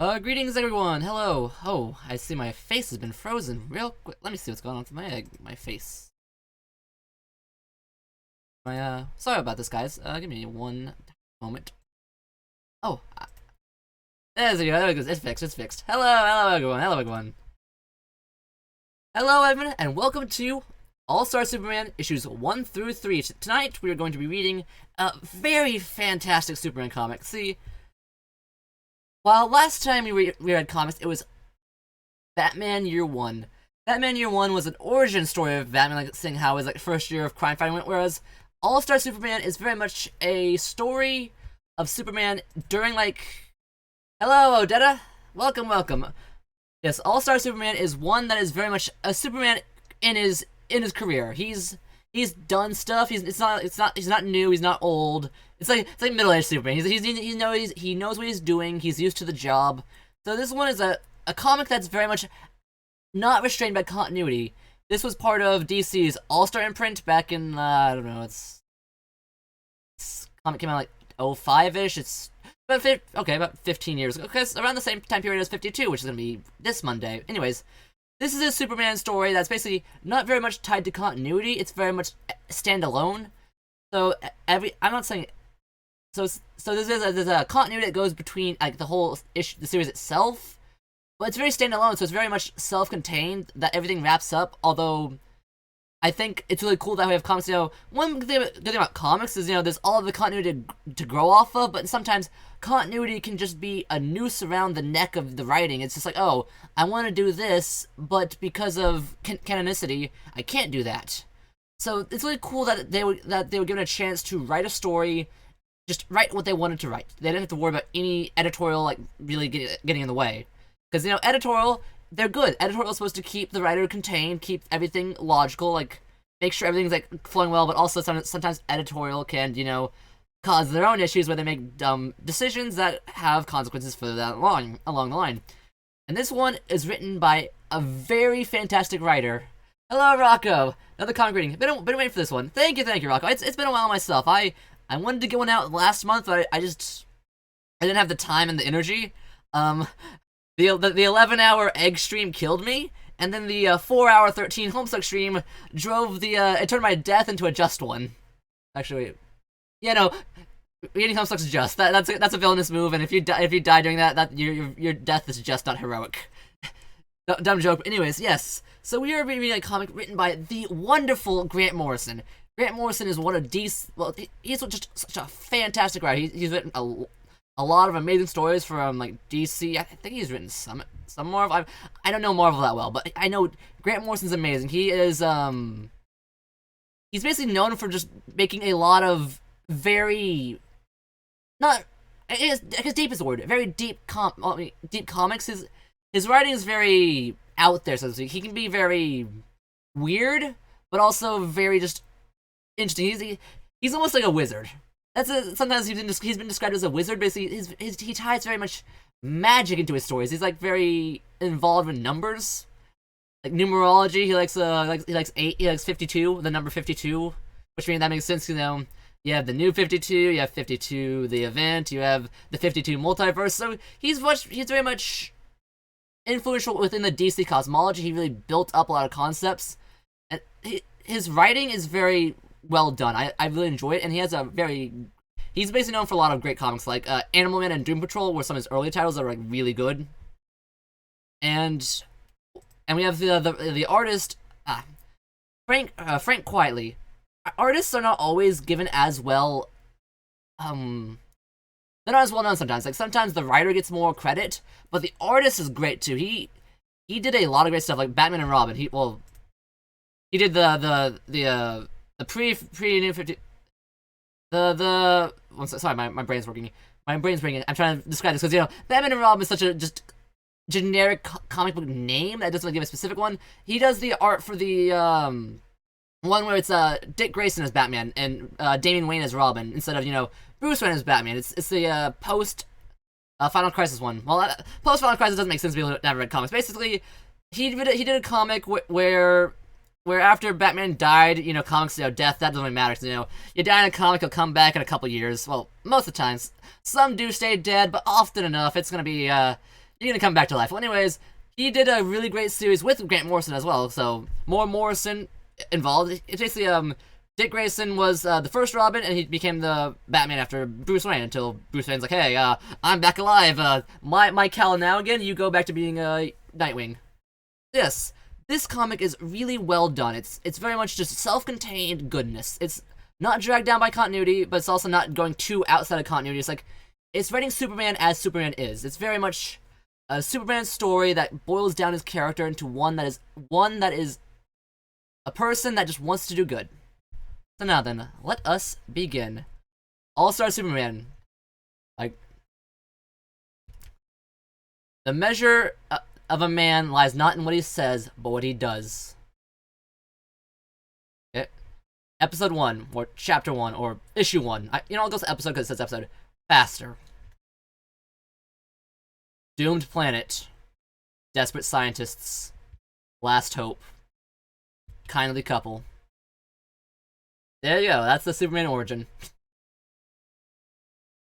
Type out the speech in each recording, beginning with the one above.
Greetings everyone. Hello. Oh, I see my face has been frozen real quick. Let me see what's going on with my face. Sorry about this, guys. Give me one moment. Oh, there we go. There it goes. It's fixed. It's fixed. Hello everyone. Hello everyone. Hello everyone, and welcome to All-Star Superman issues 1 through 3. Tonight we are going to be reading a very fantastic Superman comic. See, while last time we read comics, it was Batman Year One. Batman Year One was an origin story of Batman, like seeing how his first year of crime fighting went. Whereas All Star Superman is very much a story of Superman during hello Odetta, welcome. Yes, All Star Superman is one that is very much a Superman in his career. He's done stuff. He's not new. He's not old. It's like middle-aged Superman. He knows what he's doing. He's used to the job. So this one is a comic that's very much not restrained by continuity. This was part of DC's All-Star imprint back in I don't know. It's comic came out like 05-ish. It's about 15 years ago. Because around the same time period as 52, which is gonna be this Monday. Anyways, this is a Superman story that's basically not very much tied to continuity. It's very much standalone. So I'm not saying. So there's a continuity that goes between the whole issue, the series itself, but it's very standalone. So it's very much self-contained. That everything wraps up. Although I think it's really cool that we have comics. One good thing about comics is there's all of the continuity to grow off of, but sometimes continuity can just be a noose around the neck of the writing. It's just like, oh, I want to do this, but because of canonicity, I can't do that. So it's really cool that they were given a chance to write a story, just write what they wanted to write. They didn't have to worry about any editorial really getting in the way, because editorial, they're good. Editorial is supposed to keep the writer contained, keep everything logical, make sure everything's flowing well, but also sometimes editorial can cause their own issues where they make dumb decisions that have consequences for that along the line. And this one is written by a very fantastic writer. Hello, Rocco. Another comic reading. Been waiting for this one. Thank you, Rocco. It's been a while myself. I wanted to get one out last month, but I didn't have the time and the energy. The 11-hour egg stream killed me, and then the 4-hour 13 Homestuck stream drove it turned my death into a just one. Actually, reading Homestuck is just. That's a villainous move, and if you die doing that, your death is just not heroic. Dumb joke. But anyways, yes. So we are reading a comic written by the wonderful Grant Morrison. Grant Morrison is one of DC. Well, he's just such a fantastic writer. He's written a lot of amazing stories from DC. I think he's written some Marvel. I don't know Marvel that well, but I know Grant Morrison's amazing. He is he's basically known for just making a lot of very not I guess deep is the word. Very deep deep comics. His writing is very out there, so to speak. He can be very weird, but also very just interesting. He's almost like a wizard. Sometimes he's been described as a wizard. Basically, he ties very much magic into his stories. He's very involved in numbers, like numerology. He likes 8. He likes 52, the number 52, which means that makes sense. You have the new 52, you have 52 the event, you have the 52 multiverse. So he's very much influential within the DC cosmology. He really built up a lot of concepts, and his writing is very well done. I really enjoy it, and he's basically known for a lot of great comics like Animal Man and Doom Patrol were some of his early titles that were really good. And we have the artist Frank Quietly. Artists are not always given as well. They're not as well known sometimes. Sometimes the writer gets more credit, but the artist is great too. He did a lot of great stuff, like Batman and Robin. He did the pre new 50. Sorry, my brain's working. My brain's working. I'm trying to describe this because Batman and Robin is such a just generic comic book name that doesn't really give a specific one. He does the art for the one where it's Dick Grayson as Batman and Damian Wayne as Robin instead of Bruce Wayne as Batman. It's the post Final Crisis one. Well, post Final Crisis doesn't make sense to people who never read comics. Basically, he did a comic where after Batman died, comics, death, that doesn't really matter. You die in a comic, he'll come back in a couple years. Well, most of the times. Some do stay dead, but often enough, it's gonna be, you're gonna come back to life. Well, anyways, he did a really great series with Grant Morrison as well, so more Morrison involved. It's basically, Dick Grayson was the first Robin, and he became the Batman after Bruce Wayne, until Bruce Wayne's like, hey, I'm back alive, my Cal now again, you go back to being Nightwing. This comic is really well done. It's very much just self-contained goodness. It's not dragged down by continuity, but it's also not going too outside of continuity. It's like, it's writing Superman as Superman is. It's very much a Superman story that boils down his character into one that is a person that just wants to do good. So now then, let us begin. All-Star Superman. Like, the measure of a man lies not in what he says, but what he does. Okay. Episode 1, or Chapter 1, or Issue 1. I'll go to episode because it says episode. Faster. Doomed planet. Desperate scientists. Last hope. Kindly couple. There you go, that's the Superman origin.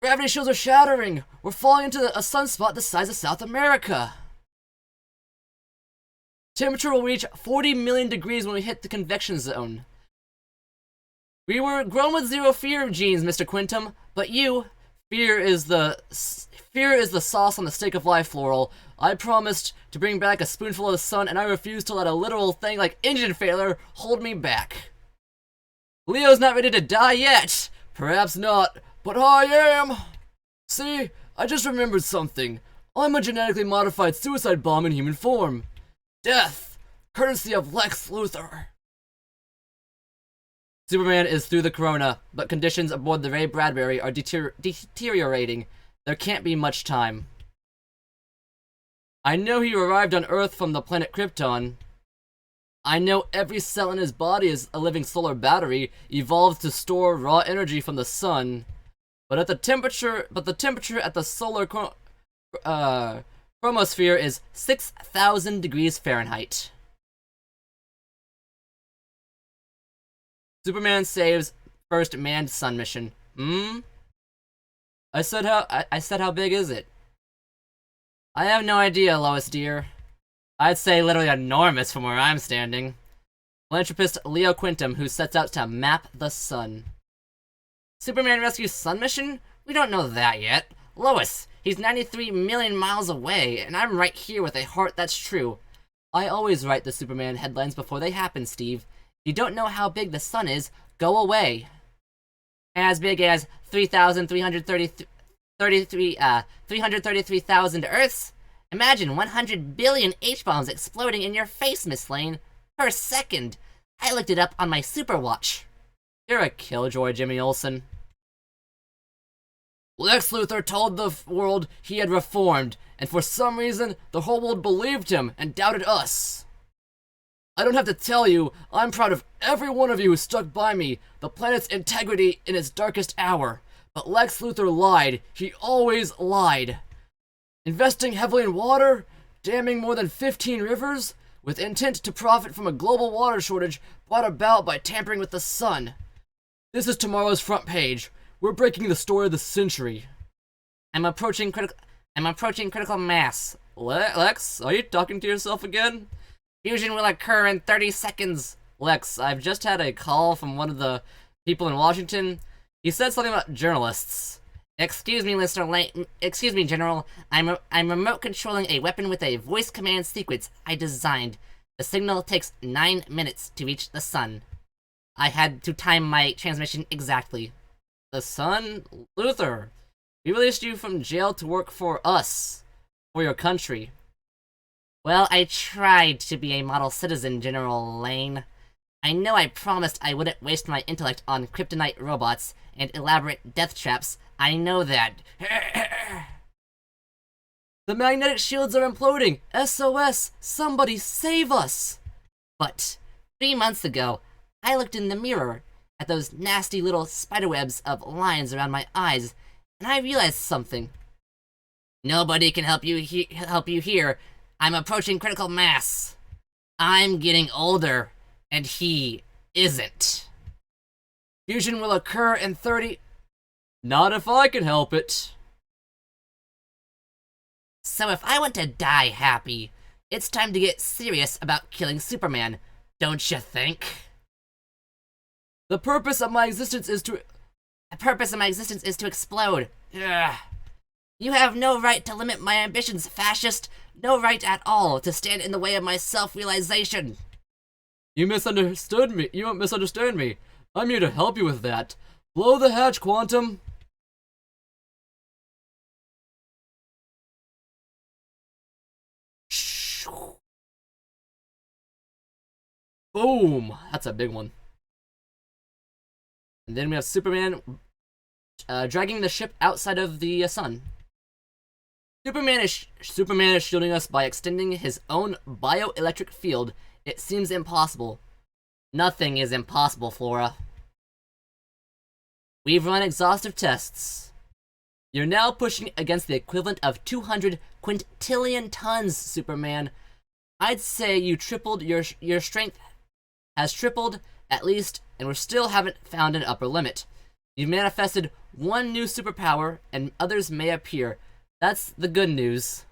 Gravity shields are shattering! We're falling into a sunspot the size of South America! Temperature will reach 40 million degrees when we hit the convection zone. We were grown with zero fear genes, Mr. Quintum, but you, fear is the sauce on the steak of life, Floral. I promised to bring back a spoonful of the sun, and I refuse to let a literal thing like engine failure hold me back. Leo's not ready to die yet. Perhaps not, but I am. See, I just remembered something. I'm a genetically modified suicide bomb in human form. Death, courtesy of Lex Luthor. Superman is through the corona, but conditions aboard the Ray Bradbury are deteriorating. There can't be much time. I know he arrived on Earth from the planet Krypton. I know every cell in his body is a living solar battery, evolved to store raw energy from the sun. But the temperature at the solar chromosphere is 6,000 degrees Fahrenheit. Superman saves first manned sun mission. I said how big is it? I have no idea, Lois dear. I'd say literally enormous from where I'm standing. Philanthropist Leo Quintum, who sets out to map the sun. Superman rescues sun mission? We don't know that yet. Lois, he's 93 million miles away, and I'm right here with a heart that's true. I always write the Superman headlines before they happen, Steve. If you don't know how big the sun is, go away. As big as 333,000 Earths? Imagine 100 billion H-bombs exploding in your face, Miss Lane, per second. I looked it up on my super watch. You're a killjoy, Jimmy Olsen. Lex Luthor told the world he had reformed, and for some reason, the whole world believed him and doubted us. I don't have to tell you, I'm proud of every one of you who stuck by me, the planet's integrity in its darkest hour. But Lex Luthor lied. He always lied. Investing heavily in water, damming more than 15 rivers, with intent to profit from a global water shortage brought about by tampering with the sun. This is tomorrow's front page. We're breaking the story of the century. I'm approaching critical mass. Lex, are you talking to yourself again? Fusion will occur in 30 seconds. Lex, I've just had a call from one of the people in Washington. He said something about journalists. Excuse me, Excuse me, General. I'm remote controlling a weapon with a voice command sequence I designed. The signal takes 9 minutes to reach the sun. I had to time my transmission exactly. The sun? Luthor, we released you from jail to work for us. For your country. Well, I tried to be a model citizen, General Lane. I know I promised I wouldn't waste my intellect on kryptonite robots and elaborate death traps. I know that. The magnetic shields are imploding! SOS! Somebody save us! But 3 months ago, I looked in the mirror at those nasty little spiderwebs of lines around my eyes, and I realized something. Nobody can help you here. I'm approaching critical mass. I'm getting older, and he isn't. Fusion will occur in 30... Not if I can help it. So if I want to die happy, it's time to get serious about killing Superman, don't you think? The purpose of my existence is to explode. Ugh. You have no right to limit my ambitions, fascist. No right at all to stand in the way of my self-realization. You misunderstood me. You don't misunderstand me. I'm here to help you with that. Blow the hatch, Quantum. Boom! That's a big one. And then we have Superman dragging the ship outside of the sun. Superman is shielding us by extending his own bioelectric field. It seems impossible. Nothing is impossible, Flora. We've run exhaustive tests. You're now pushing against the equivalent of 200 quintillion tons, Superman. I'd say you tripled your strength has tripled, at least, and we still haven't found an upper limit. You've manifested one new superpower, and others may appear. That's the good news.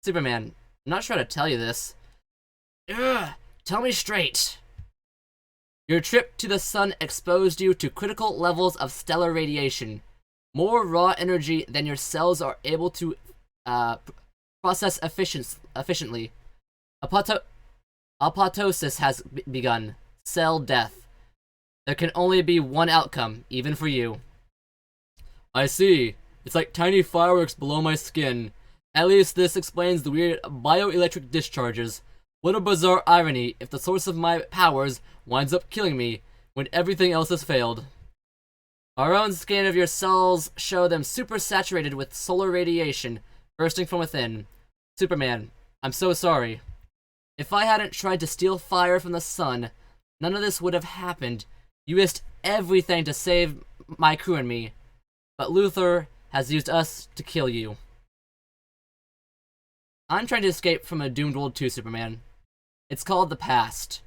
Superman, I'm not sure how to tell you this. Ugh, tell me straight. Your trip to the sun exposed you to critical levels of stellar radiation. More raw energy than your cells are able to process efficiently. Apoptosis has begun. Cell death. There can only be one outcome, even for you. I see. It's like tiny fireworks below my skin. At least this explains the weird bioelectric discharges. What a bizarre irony if the source of my powers winds up killing me when everything else has failed. Our own scan of your cells show them super saturated with solar radiation bursting from within. Superman, I'm so sorry. If I hadn't tried to steal fire from the sun, none of this would have happened. You risked everything to save my crew and me. But Luthor has used us to kill you. I'm trying to escape from a doomed world too, Superman. It's called the past.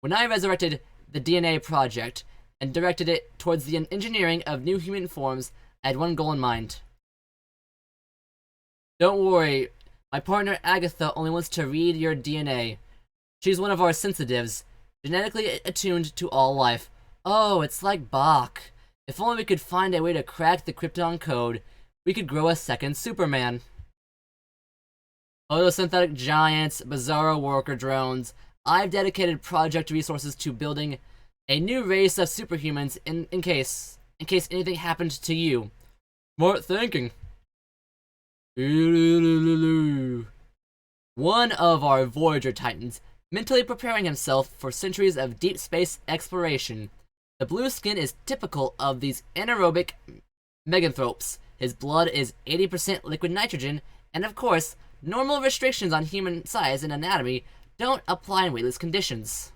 When I resurrected the DNA project and directed it towards the engineering of new human forms, I had one goal in mind. Don't worry, my partner Agatha only wants to read your DNA. She's one of our sensitives, genetically attuned to all life. Oh, it's like Bach. If only we could find a way to crack the Krypton code, we could grow a second Superman. Photosynthetic giants, bizarro worker drones. I've dedicated project resources to building a new race of superhumans in case anything happened to you. Smart thinking. One of our Voyager Titans, mentally preparing himself for centuries of deep space exploration. The blue skin is typical of these anaerobic meganthropes. His blood is 80% liquid nitrogen, and of course, normal restrictions on human size and anatomy don't apply in weightless conditions.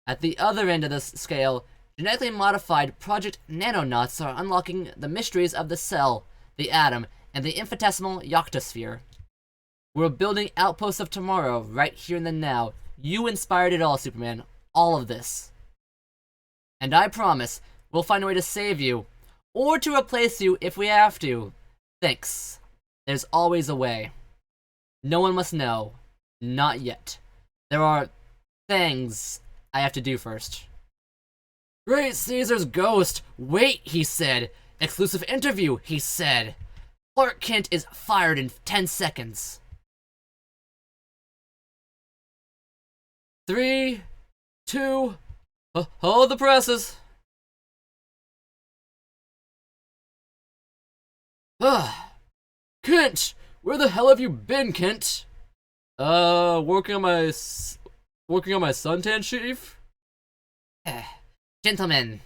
At the other end of the scale, genetically modified Project Nanonauts are unlocking the mysteries of the cell, the atom, and the infinitesimal yoctosphere. We're building outposts of tomorrow, right here in the now. You inspired it all, Superman. All of this. And I promise, we'll find a way to save you. Or to replace you if we have to. Thanks. There's always a way. No one must know. Not yet. There are things I have to do first. Great Caesar's ghost! Wait, he said. Exclusive interview, he said. Clark Kent is fired in 10 seconds. 3, 2, hold the presses. Kent! Where the hell have you been, Kent? Working on my suntan, Chief? Gentlemen,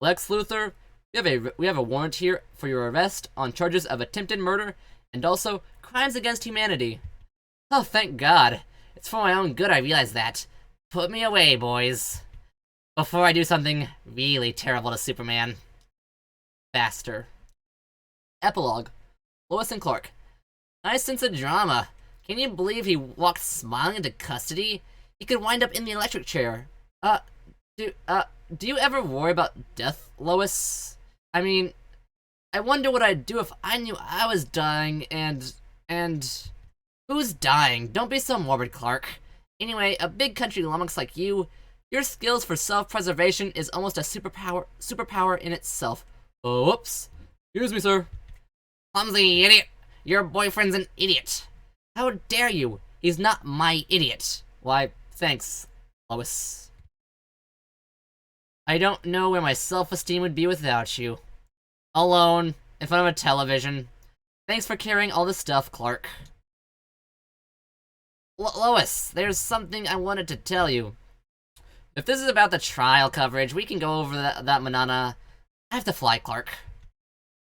Lex Luthor, we have a warrant here for your arrest on charges of attempted murder and also crimes against humanity. Oh, thank God. It's for my own good I realize that. Put me away, boys. Before I do something really terrible to Superman. Faster. Epilogue. Lois and Clark. Nice sense of drama. Can you believe he walked smiling into custody? He could wind up in the electric chair. Do you ever worry about death, Lois? I mean, I wonder what I'd do if I knew I was dying and... Who's dying? Don't be so morbid, Clark. Anyway, a big country lummox like you, your skills for self-preservation is almost a superpower in itself. Oh, whoops. Excuse me, sir. Clumsy idiot. Your boyfriend's an idiot. How dare you? He's not my idiot. Why, thanks, Lois. I don't know where my self-esteem would be without you. Alone, in front of a television. Thanks for carrying all this stuff, Clark. Lois, there's something I wanted to tell you. If this is about the trial coverage, we can go over that manana. I have to fly, Clark.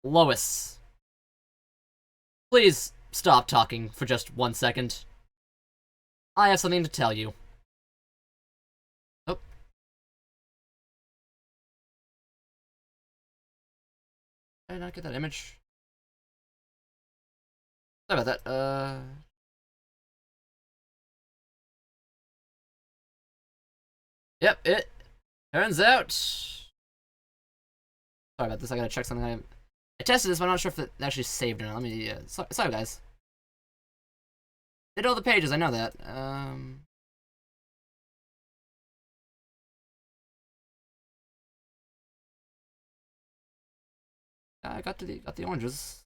Lois. Please stop talking for just 1 second. I have something to tell you. Oh. Did I not get that image? Sorry about that, Yep, it turns out... Sorry about this, I gotta check something. I tested this, but I'm not sure if it actually saved or not. Let me, sorry guys. Did all the pages, I know that. I got the oranges.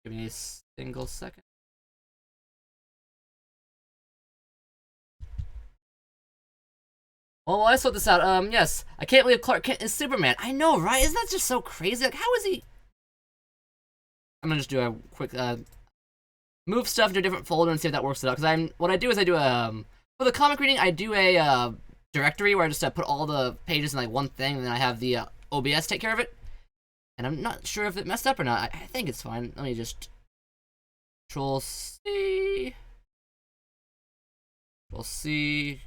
Give me a single second. Well, I sort this out. Yes. I can't believe Clark Kent is Superman. I know, right? Isn't that just so crazy? Like, how is he? I'm gonna just do a quick, move stuff into a different folder and see if that works it out. Because what I do is I do, for the comic reading, I do a, directory where I just put all the pages in, like, one thing, and then I have the, OBS take care of it. And I'm not sure if it messed up or not. I think it's fine. Let me just... Control-C... Control-C...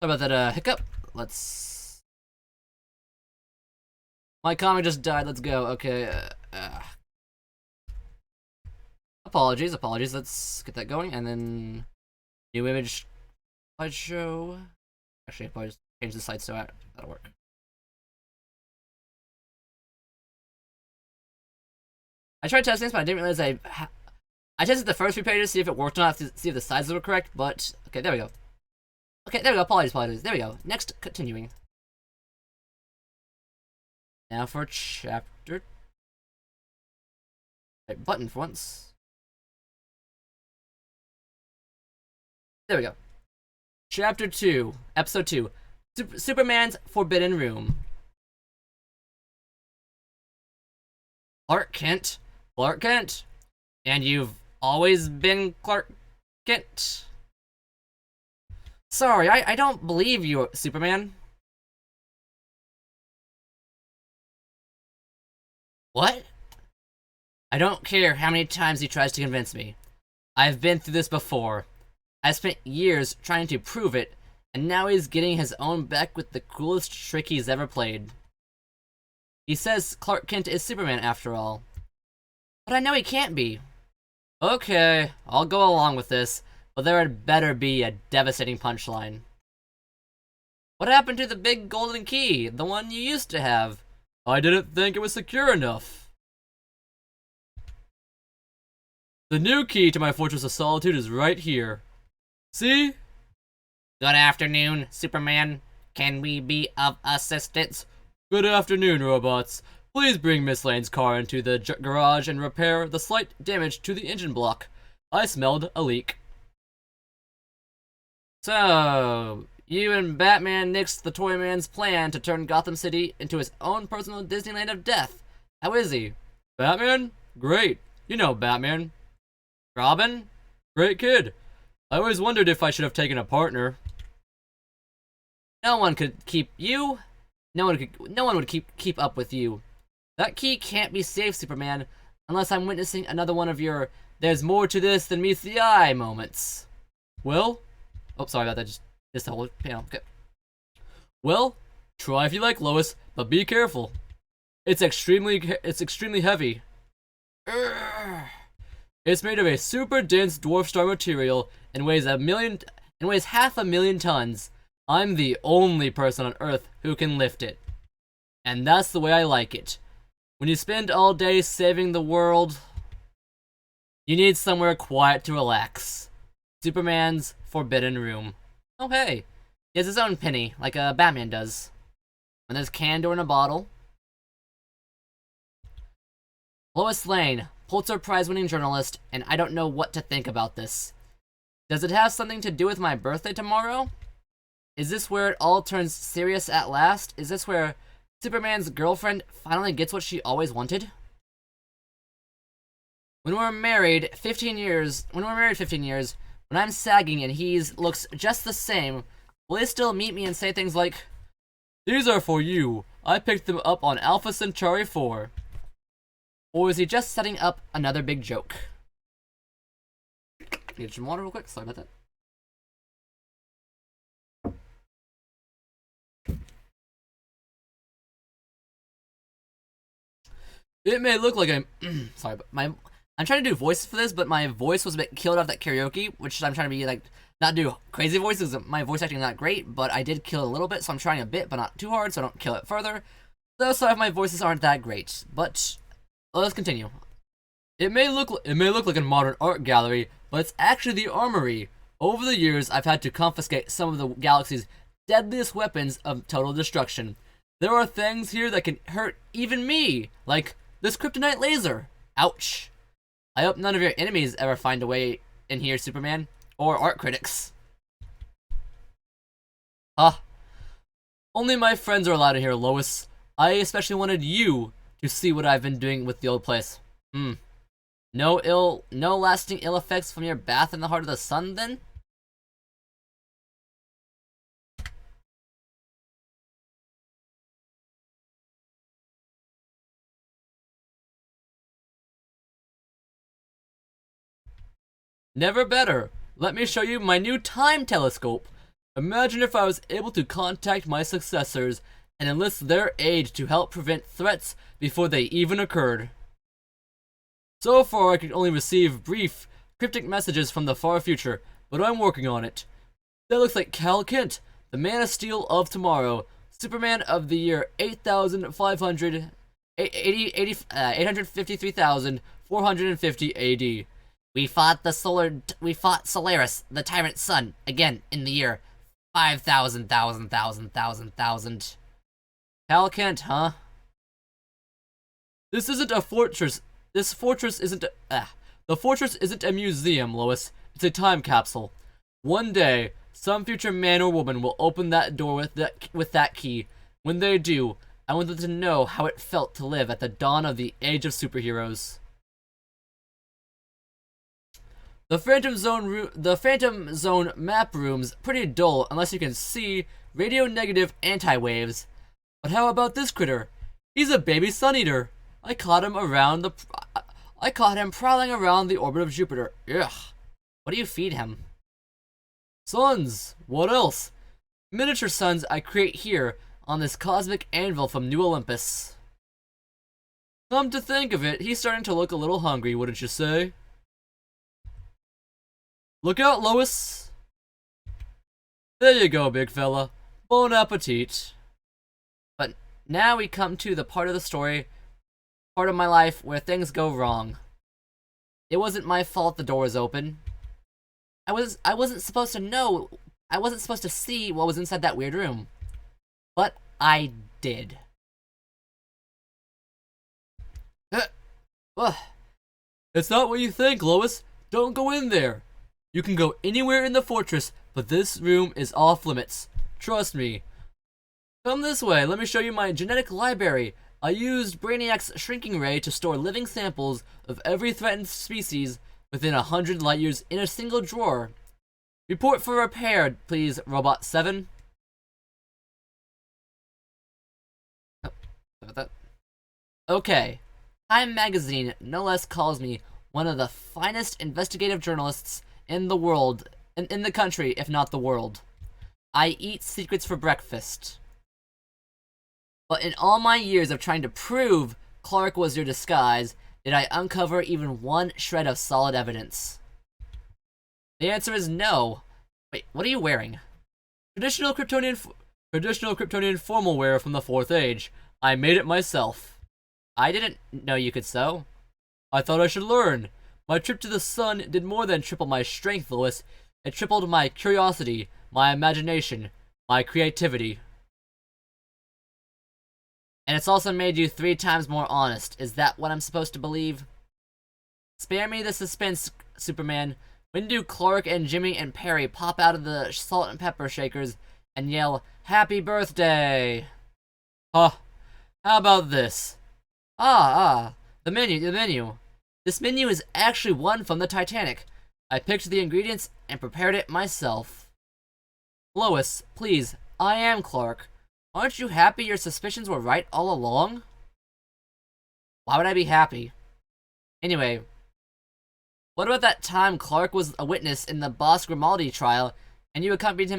Sorry about that, hiccup. Let's... My comic just died, let's go. Okay, Apologies. Let's get that going, and then... New image... Slideshow... Actually, I'll probably just change the site so that'll work. I tried testing this, but I didn't realize I tested the first few pages to see if it worked or not, to see if the sizes were correct, but... Okay, there we go. Okay, there we go. Apologies. There we go. Next, continuing. Now for chapter... Right, button for once. There we go. Chapter 2, Episode 2, Superman's Forbidden Room. Clark Kent. And you've always been Clark Kent? Sorry, I don't believe you, Superman. What? I don't care how many times he tries to convince me. I've been through this before. I spent years trying to prove it, and now he's getting his own back with the coolest trick he's ever played. He says Clark Kent is Superman after all. But I know he can't be. Okay, I'll go along with this, but there had better be a devastating punchline. What happened to the big golden key, the one you used to have? I didn't think it was secure enough. The new key to my Fortress of Solitude is right here. See? Good afternoon, Superman. Can we be of assistance? Good afternoon, robots. Please bring Miss Lane's car into the garage and repair the slight damage to the engine block. I smelled a leak. So, you and Batman nixed the Toy Man's plan to turn Gotham City into his own personal Disneyland of death. How is he? Batman? Great. You know Batman. Robin? Great kid. I always wondered if I should have taken a partner. No one could keep you. No one would keep up with you. That key can't be safe, Superman, unless I'm witnessing another one of your "there's more to this than meets the eye" moments. Well, oh, sorry about that. Just missed the whole panel. Okay. Well, try if you like, Lois, but be careful. It's extremely heavy. Urgh. It's made of a super dense dwarf star material and weighs half a million tons, I'm the only person on Earth who can lift it. And that's the way I like it. When you spend all day saving the world, you need somewhere quiet to relax. Superman's Forbidden Room. Oh hey, he has his own penny, like Batman does. And there's Candor in a bottle. Lois Lane, Pulitzer Prize-winning journalist, and I don't know what to think about this. Does it have something to do with my birthday tomorrow? Is this where it all turns serious at last? Is this where Superman's girlfriend finally gets what she always wanted? When we're married 15 years, when I'm sagging and he looks just the same, will he still meet me and say things like, "These are for you. I picked them up on Alpha Centauri 4. Or is he just setting up another big joke? Need some water real quick? Sorry about that. It may look like I'm sorry, but I'm trying to do voices for this, but my voice was a bit killed off that karaoke, which I'm trying to be like not do crazy voices. My voice acting is not great, but I did kill a little bit, so I'm trying a bit, but not too hard, so I don't kill it further. So sorry if my voices aren't that great, but let's continue. It may look like a modern art gallery, but it's actually the armory. Over the years, I've had to confiscate some of the galaxy's deadliest weapons of total destruction. There are things here that can hurt even me, like this kryptonite laser. Ouch. I hope none of your enemies ever find a way in here, Superman. Or art critics. Only my friends are allowed in here, Lois. I especially wanted you to see what I've been doing with the old place. No lasting ill effects from your bath in the heart of the sun, then? Never better. Let me show you my new time telescope. Imagine if I was able to contact my successors and enlist their aid to help prevent threats before they even occurred. So far, I can only receive brief, cryptic messages from the far future, but I'm working on it. That looks like Cal Kent, the Man of Steel of tomorrow, Superman of the year 853,450 AD. We fought Solaris, the tyrant sun, again in the year 5,000. Cal Kent, huh? This isn't a fortress. The fortress isn't a museum, Lois. It's a time capsule. One day, some future man or woman will open that door with that key. When they do, I want them to know how it felt to live at the dawn of the age of superheroes. The Phantom Zone map room's pretty dull unless you can see radio-negative anti-waves. But how about this critter? He's a baby sun-eater. I caught him prowling around the orbit of Jupiter. Ugh. What do you feed him? Suns. What else? Miniature suns I create here on this cosmic anvil from New Olympus. Come to think of it, he's starting to look a little hungry, wouldn't you say? Look out, Lois! There you go, big fella. Bon appetit. But now we come to the part of the story, part of my life, where things go wrong. It wasn't my fault the door was open. I wasn't supposed to know. I wasn't supposed to see what was inside that weird room. But I did. It's not what you think, Lois. Don't go in there. You can go anywhere in the fortress, but this room is off limits. Trust me. Come this way, let me show you my genetic library. I used Brainiac's shrinking ray to store living samples of every threatened species within 100 light years in a single drawer. Report for repair, please, Robot 7. Oh, about that. Okay. Time Magazine no less calls me one of the finest investigative journalists in the world, in the country, if not the world. I eat secrets for breakfast. But in all my years of trying to prove Clark was your disguise, did I uncover even one shred of solid evidence? The answer is no. Wait, what are you wearing? Traditional Kryptonian formal wear from the 4th Age. I made it myself. I didn't know you could sew. I thought I should learn. My trip to the sun did more than triple my strength, Lois. It tripled my curiosity, my imagination, my creativity. And it's also made you 3 times more honest. Is that what I'm supposed to believe? Spare me the suspense, Superman. When do Clark and Jimmy and Perry pop out of the salt and pepper shakers and yell, "Happy birthday"? Huh. How about this? The menu. This menu is actually one from the Titanic. I picked the ingredients and prepared it myself. Lois, please, I am Clark. Aren't you happy your suspicions were right all along? Why would I be happy? Anyway, what about that time Clark was a witness in the Boss Grimaldi trial and you accompanied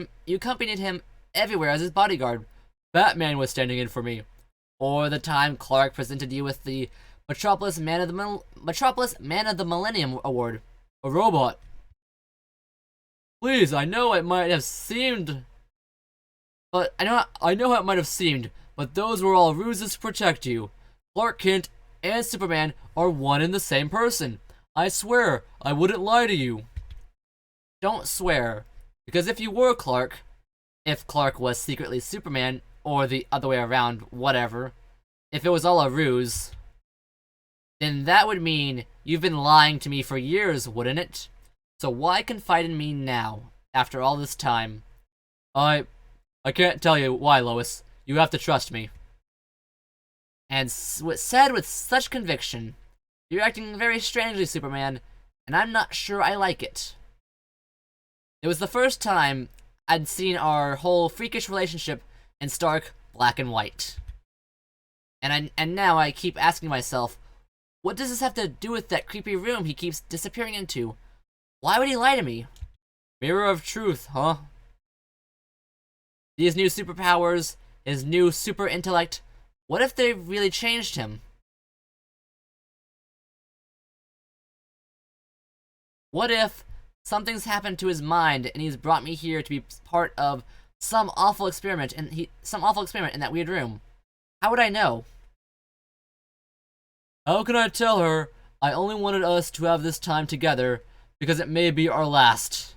him everywhere as his bodyguard? Batman was standing in for me. Or the time Clark presented you with the Metropolis Man of the Millennium Award. A robot. Please, I know it might have seemed, but but those were all ruses to protect you. Clark Kent and Superman are one and the same person. I swear, I wouldn't lie to you. Don't swear, because if Clark was secretly Superman, or the other way around, whatever, if it was all a ruse, then that would mean you've been lying to me for years, wouldn't it? So why confide in me now, after all this time? I can't tell you why, Lois. You have to trust me. And said with such conviction. You're acting very strangely, Superman, and I'm not sure I like it. It was the first time I'd seen our whole freakish relationship in stark black and white. And now I keep asking myself, what does this have to do with that creepy room he keeps disappearing into? Why would he lie to me? Mirror of truth, huh? These new superpowers, his new super intellect, what if they really changed him? What if something's happened to his mind and he's brought me here to be part of some awful experiment in that weird room? How would I know? How can I tell her I only wanted us to have this time together because it may be our last?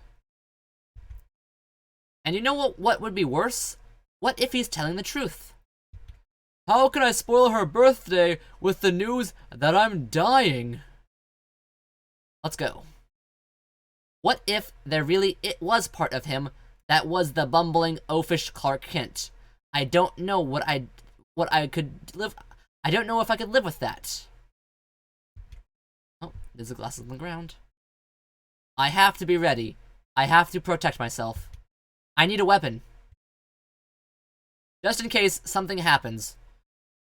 And you know what would be worse? What if he's telling the truth? How can I spoil her birthday with the news that I'm dying? Let's go. What if it was part of him that was the bumbling, oafish Clark Kent? I don't know I don't know if I could live with that. Oh, there's the glasses on the ground. I have to be ready. I have to protect myself. I need a weapon. Just in case something happens.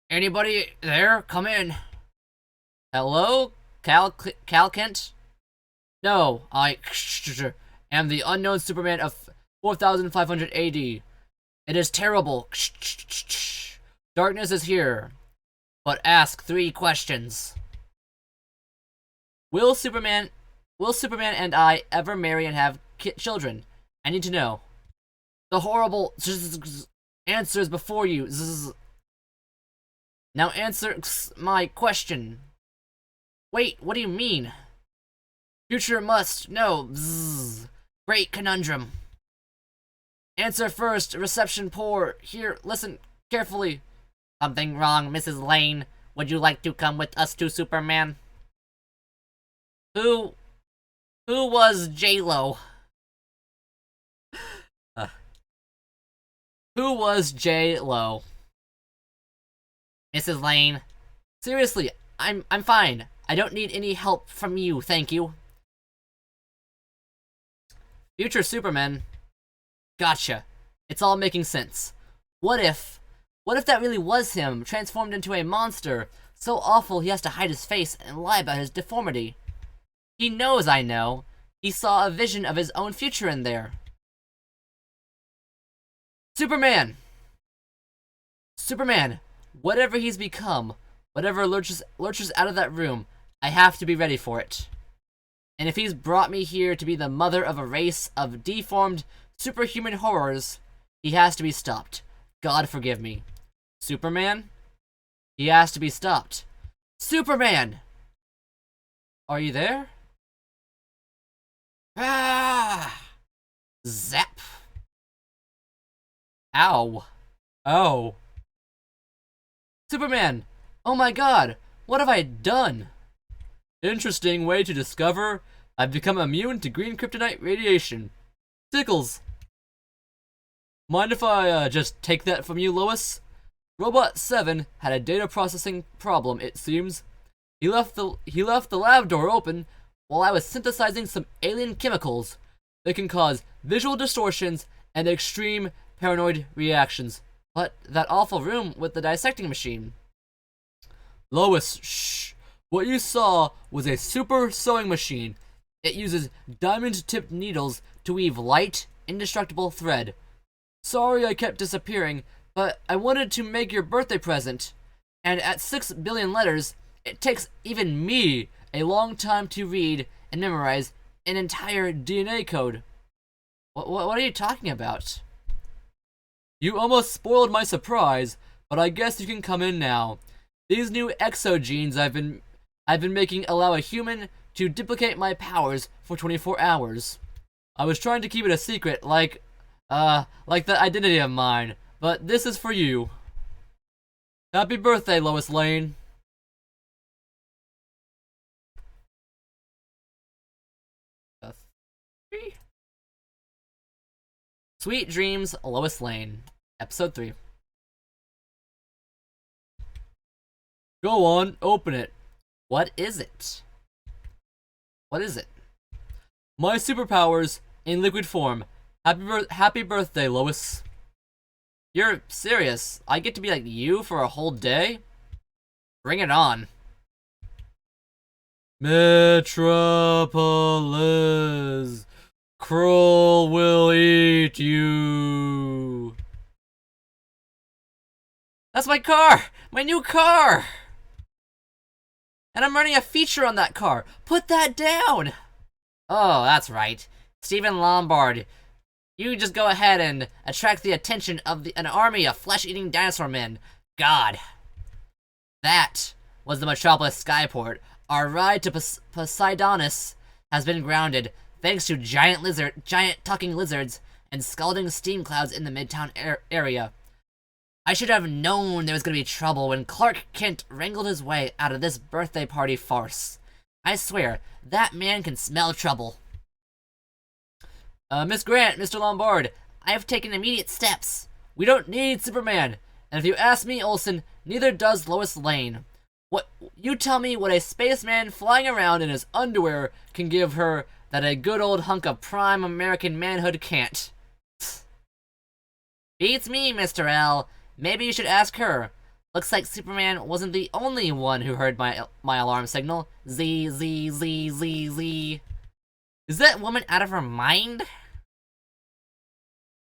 Anybody there? Come in. Hello? Cal Kent? No, I am the unknown Superman of 4500 AD. It is terrible. Darkness is here. But ask 3 questions. Will Superman and I ever marry and have children? I need to know. The horrible answers before you. Now answer my question. Wait, what do you mean? Future must know. Great conundrum. Answer first. Reception poor. Here, listen carefully. Something wrong, Mrs. Lane. Would you like to come with us to Superman? Who was J-Lo? Who was J-Lo? Mrs. Lane. Seriously, I'm fine. I don't need any help from you, thank you. Future Superman. Gotcha. It's all making sense. What if that really was him, transformed into a monster, so awful he has to hide his face and lie about his deformity? He knows I know. He saw a vision of his own future in there. Superman! Superman, whatever he's become, whatever lurches out of that room, I have to be ready for it. And if he's brought me here to be the mother of a race of deformed, superhuman horrors, he has to be stopped. God forgive me. Superman? He has to be stopped. Superman! Are you there? Ah! Zap. Ow. Oh. Superman! Oh my god! What have I done? Interesting way to discover I've become immune to green kryptonite radiation. Tickles. Mind if I just take that from you, Lois? Robot 7 had a data processing problem, it seems. He left the lab door open while I was synthesizing some alien chemicals that can cause visual distortions and extreme paranoid reactions. But that awful room with the dissecting machine. Lois, shh. What you saw was a super sewing machine. It uses diamond-tipped needles to weave light, indestructible thread. Sorry I kept disappearing, but I wanted to make your birthday present. And at 6 billion letters, it takes even me a long time to read and memorize an entire DNA code. What are you talking about? You almost spoiled my surprise, but I guess you can come in now. These new exogenes I've been making allow a human to duplicate my powers for 24 hours. I was trying to keep it a secret, like that identity of mine, but this is for you. Happy birthday, Lois Lane. Sweet Dreams, Lois Lane. Episode 3. Go on, open it. What is it? What is it? My superpowers in liquid form. Happy birthday, Lois. You're serious? I get to be like you for a whole day? Bring it on. Metropolis. Krull will eat you. That's my car! My new car! And I'm running a feature on that car. Put that down! Oh, that's right. Stephen Lombard. You just go ahead and attract the attention of an army of flesh-eating dinosaur men. God. That was the Metropolis Skyport. Our ride to Poseidonis has been grounded, thanks to giant talking lizards and scalding steam clouds in the Midtown area. I should have known there was going to be trouble when Clark Kent wrangled his way out of this birthday party farce. I swear, that man can smell trouble. Miss Grant, Mr. Lombard, I have taken immediate steps. We don't need Superman, and if you ask me, Olsen, neither does Lois Lane. You tell me what a spaceman flying around in his underwear can give her that a good old hunk of prime American manhood can't. Beats me, Mr. L. Maybe you should ask her. Looks like Superman wasn't the only one who heard my alarm signal. Z, Z, Z, Z, Z. Is that woman out of her mind?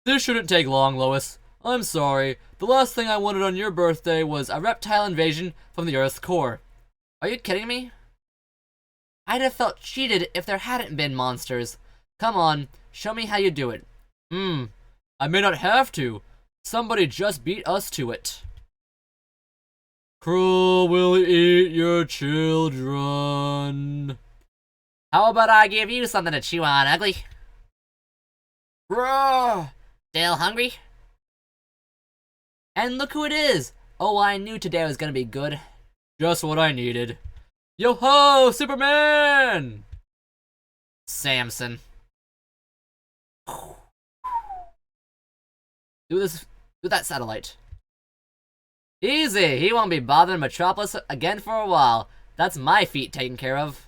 This shouldn't take long, Lois. I'm sorry. The last thing I wanted on your birthday was a reptile invasion from the Earth's core. Are you kidding me? I'd have felt cheated if there hadn't been monsters. Come on, show me how you do it. I may not have to. Somebody just beat us to it. Krull will eat your children. How about I give you something to chew on, ugly? Bruh! Still hungry? And look who it is! Oh, I knew today was gonna be good. Just what I needed. Yo-ho, Superman! Samson. Do that satellite. Easy, he won't be bothering Metropolis again for a while. That's my feet taken care of.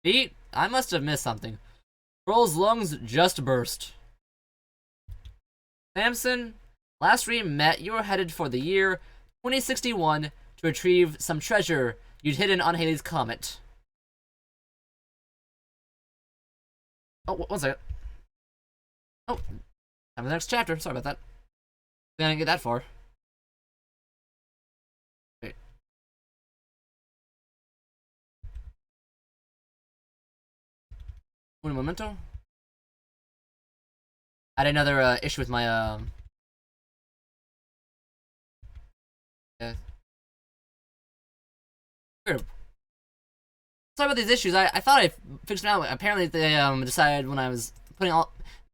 Feet? I must have missed something. Krull's lungs just burst. Samson, last we met, you were headed for the year 2061 to retrieve some treasure you'd hidden on Halley's Comet. Oh, one second. Oh, time for the next chapter. Sorry about that. I didn't get that far. Wait. Un momento. I had another issue with my yeah. Weird. Sorry about these issues. I thought I fixed them out. Apparently they decided when I was putting all,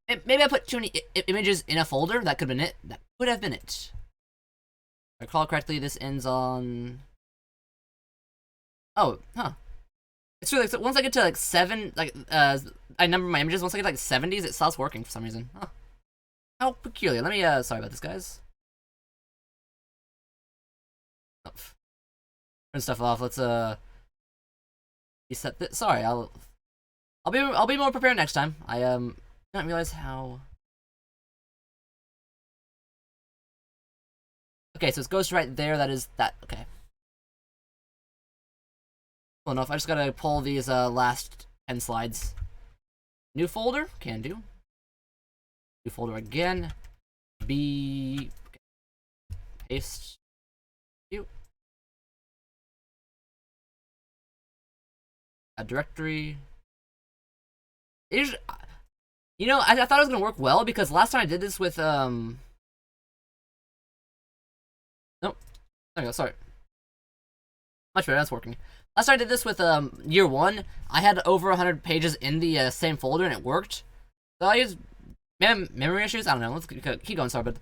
maybe I put too many images in a folder. That could have been it. That could have been it. If I recall correctly, this ends on. Oh, huh. It's true. Like, so once I get to like 7, like I number my images. Once I get to, like 70s, it stops working for some reason. Huh. How peculiar. Let me sorry about this, guys. Oh. Turn stuff off. Let's reset this. Sorry, I'll be more prepared next time. I didn't realize how. Okay, so it's ghost right there. That is that. Okay. Well enough. I just gotta pull these last 10 slides. New folder, can do. New folder again. B. Okay. Paste. You. A directory. You know, I thought it was gonna work well because last time I did this with Nope. There we go. Sorry. Much better. That's working. Last time I did this with year 1, I had over 100 pages in the same folder and it worked. So I used memory issues. I don't know. Let's keep going. Sorry, but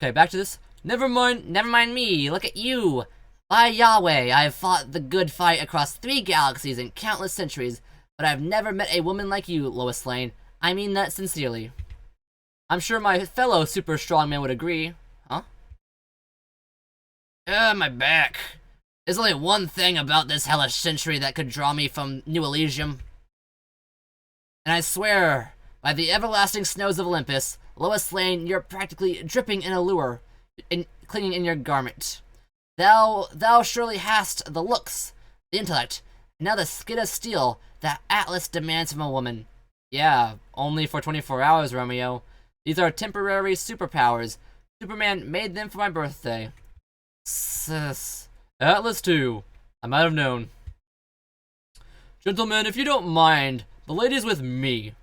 okay, back to this. Never mind me. Look at you. By Yahweh, I have fought the good fight across 3 galaxies in countless centuries, but I've never met a woman like you, Lois Lane. I mean that sincerely. I'm sure my fellow super strongman would agree. Huh? My back. There's only one thing about this hellish century that could draw me from New Elysium. And I swear, by the everlasting snows of Olympus, Lois Lane, you're practically dripping in allure, clinging in your garment. Thou surely hast the looks, the intellect, and now the skin of steel that Atlas demands from a woman. Yeah, only for 24 hours, Romeo. These are temporary superpowers. Superman made them for my birthday. Atlas too. I might have known. Gentlemen, if you don't mind, the lady's with me.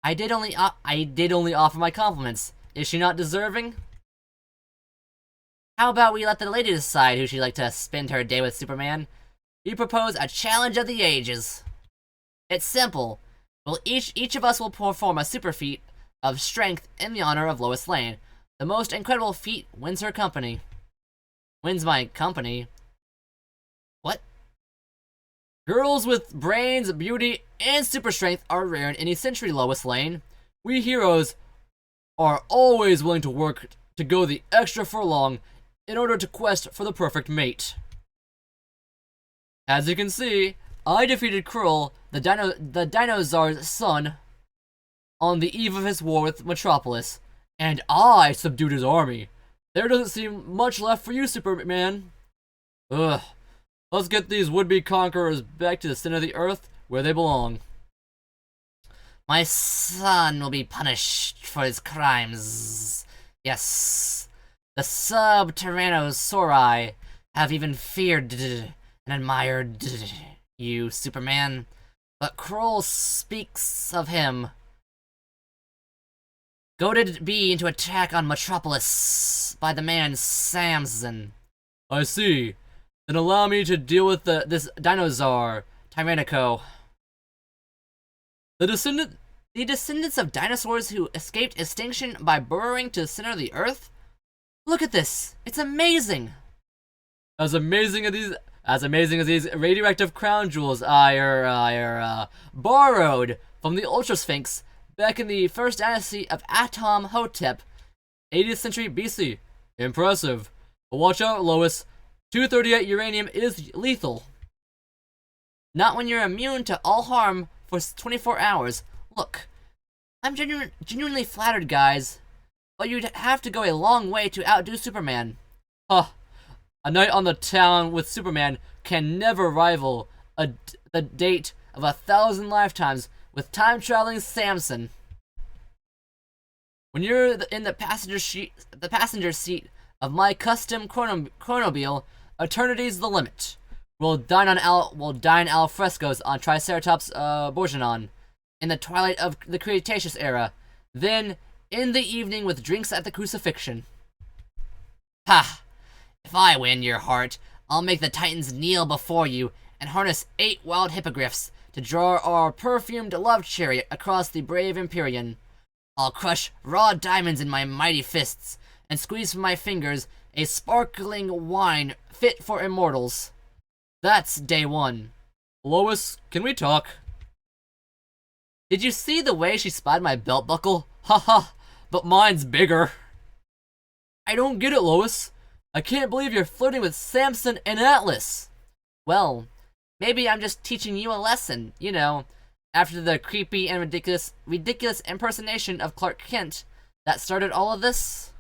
I did only offer my compliments. Is she not deserving? How about we let the lady decide who she'd like to spend her day with, Superman? We propose a challenge of the ages. It's simple. Well, each of us will perform a super feat of strength in the honor of Lois Lane. The most incredible feat wins her company. Wins my company? What? Girls with brains, beauty, and super strength are rare in any century, Lois Lane. We heroes are always willing to work to go the extra furlong in order to quest for the perfect mate. As you can see, I defeated Krull, the Dinosaur's son, on the eve of his war with Metropolis, and I subdued his army. There doesn't seem much left for you, Superman. Ugh. Let's get these would-be conquerors back to the center of the earth, where they belong. My son will be punished for his crimes. Yes. The Sub-Tyrannosauri have even feared and admired you, Superman. But Krull speaks of him. Goaded be into attack on Metropolis by the man Samson. I see. Then allow me to deal with this dinosaur, Tyrannico. The descendants of dinosaurs who escaped extinction by burrowing to the center of the earth? Look at this. It's amazing. As amazing as these radioactive crown jewels I borrowed from the Ultra Sphinx back in the first dynasty of Atom Hotep, 80th century BC. Impressive. But watch out, Lois. 238 uranium is lethal. Not when you're immune to all harm for 24 hours. Look, I'm genuinely flattered, guys. But you'd have to go a long way to outdo Superman. Huh. A night on the town with Superman can never rival the date of 1,000 lifetimes with time-traveling Samson. When you're in the passenger seat of my custom chronobile, eternity's the limit. We'll dine al frescoes on Triceratops bourguignon in the twilight of the Cretaceous era. Then, in the evening with drinks at the crucifixion. Ha! If I win your heart, I'll make the Titans kneel before you and harness 8 wild hippogriffs to draw our perfumed love chariot across the brave Empyrean. I'll crush raw diamonds in my mighty fists and squeeze from my fingers a sparkling wine fit for immortals. That's day 1. Lois, can we talk? Did you see the way she spied my belt buckle? Haha, but mine's bigger. I don't get it, Lois. I can't believe you're flirting with Samson and Atlas. Well, maybe I'm just teaching you a lesson, you know, after the creepy and ridiculous impersonation of Clark Kent that started all of this.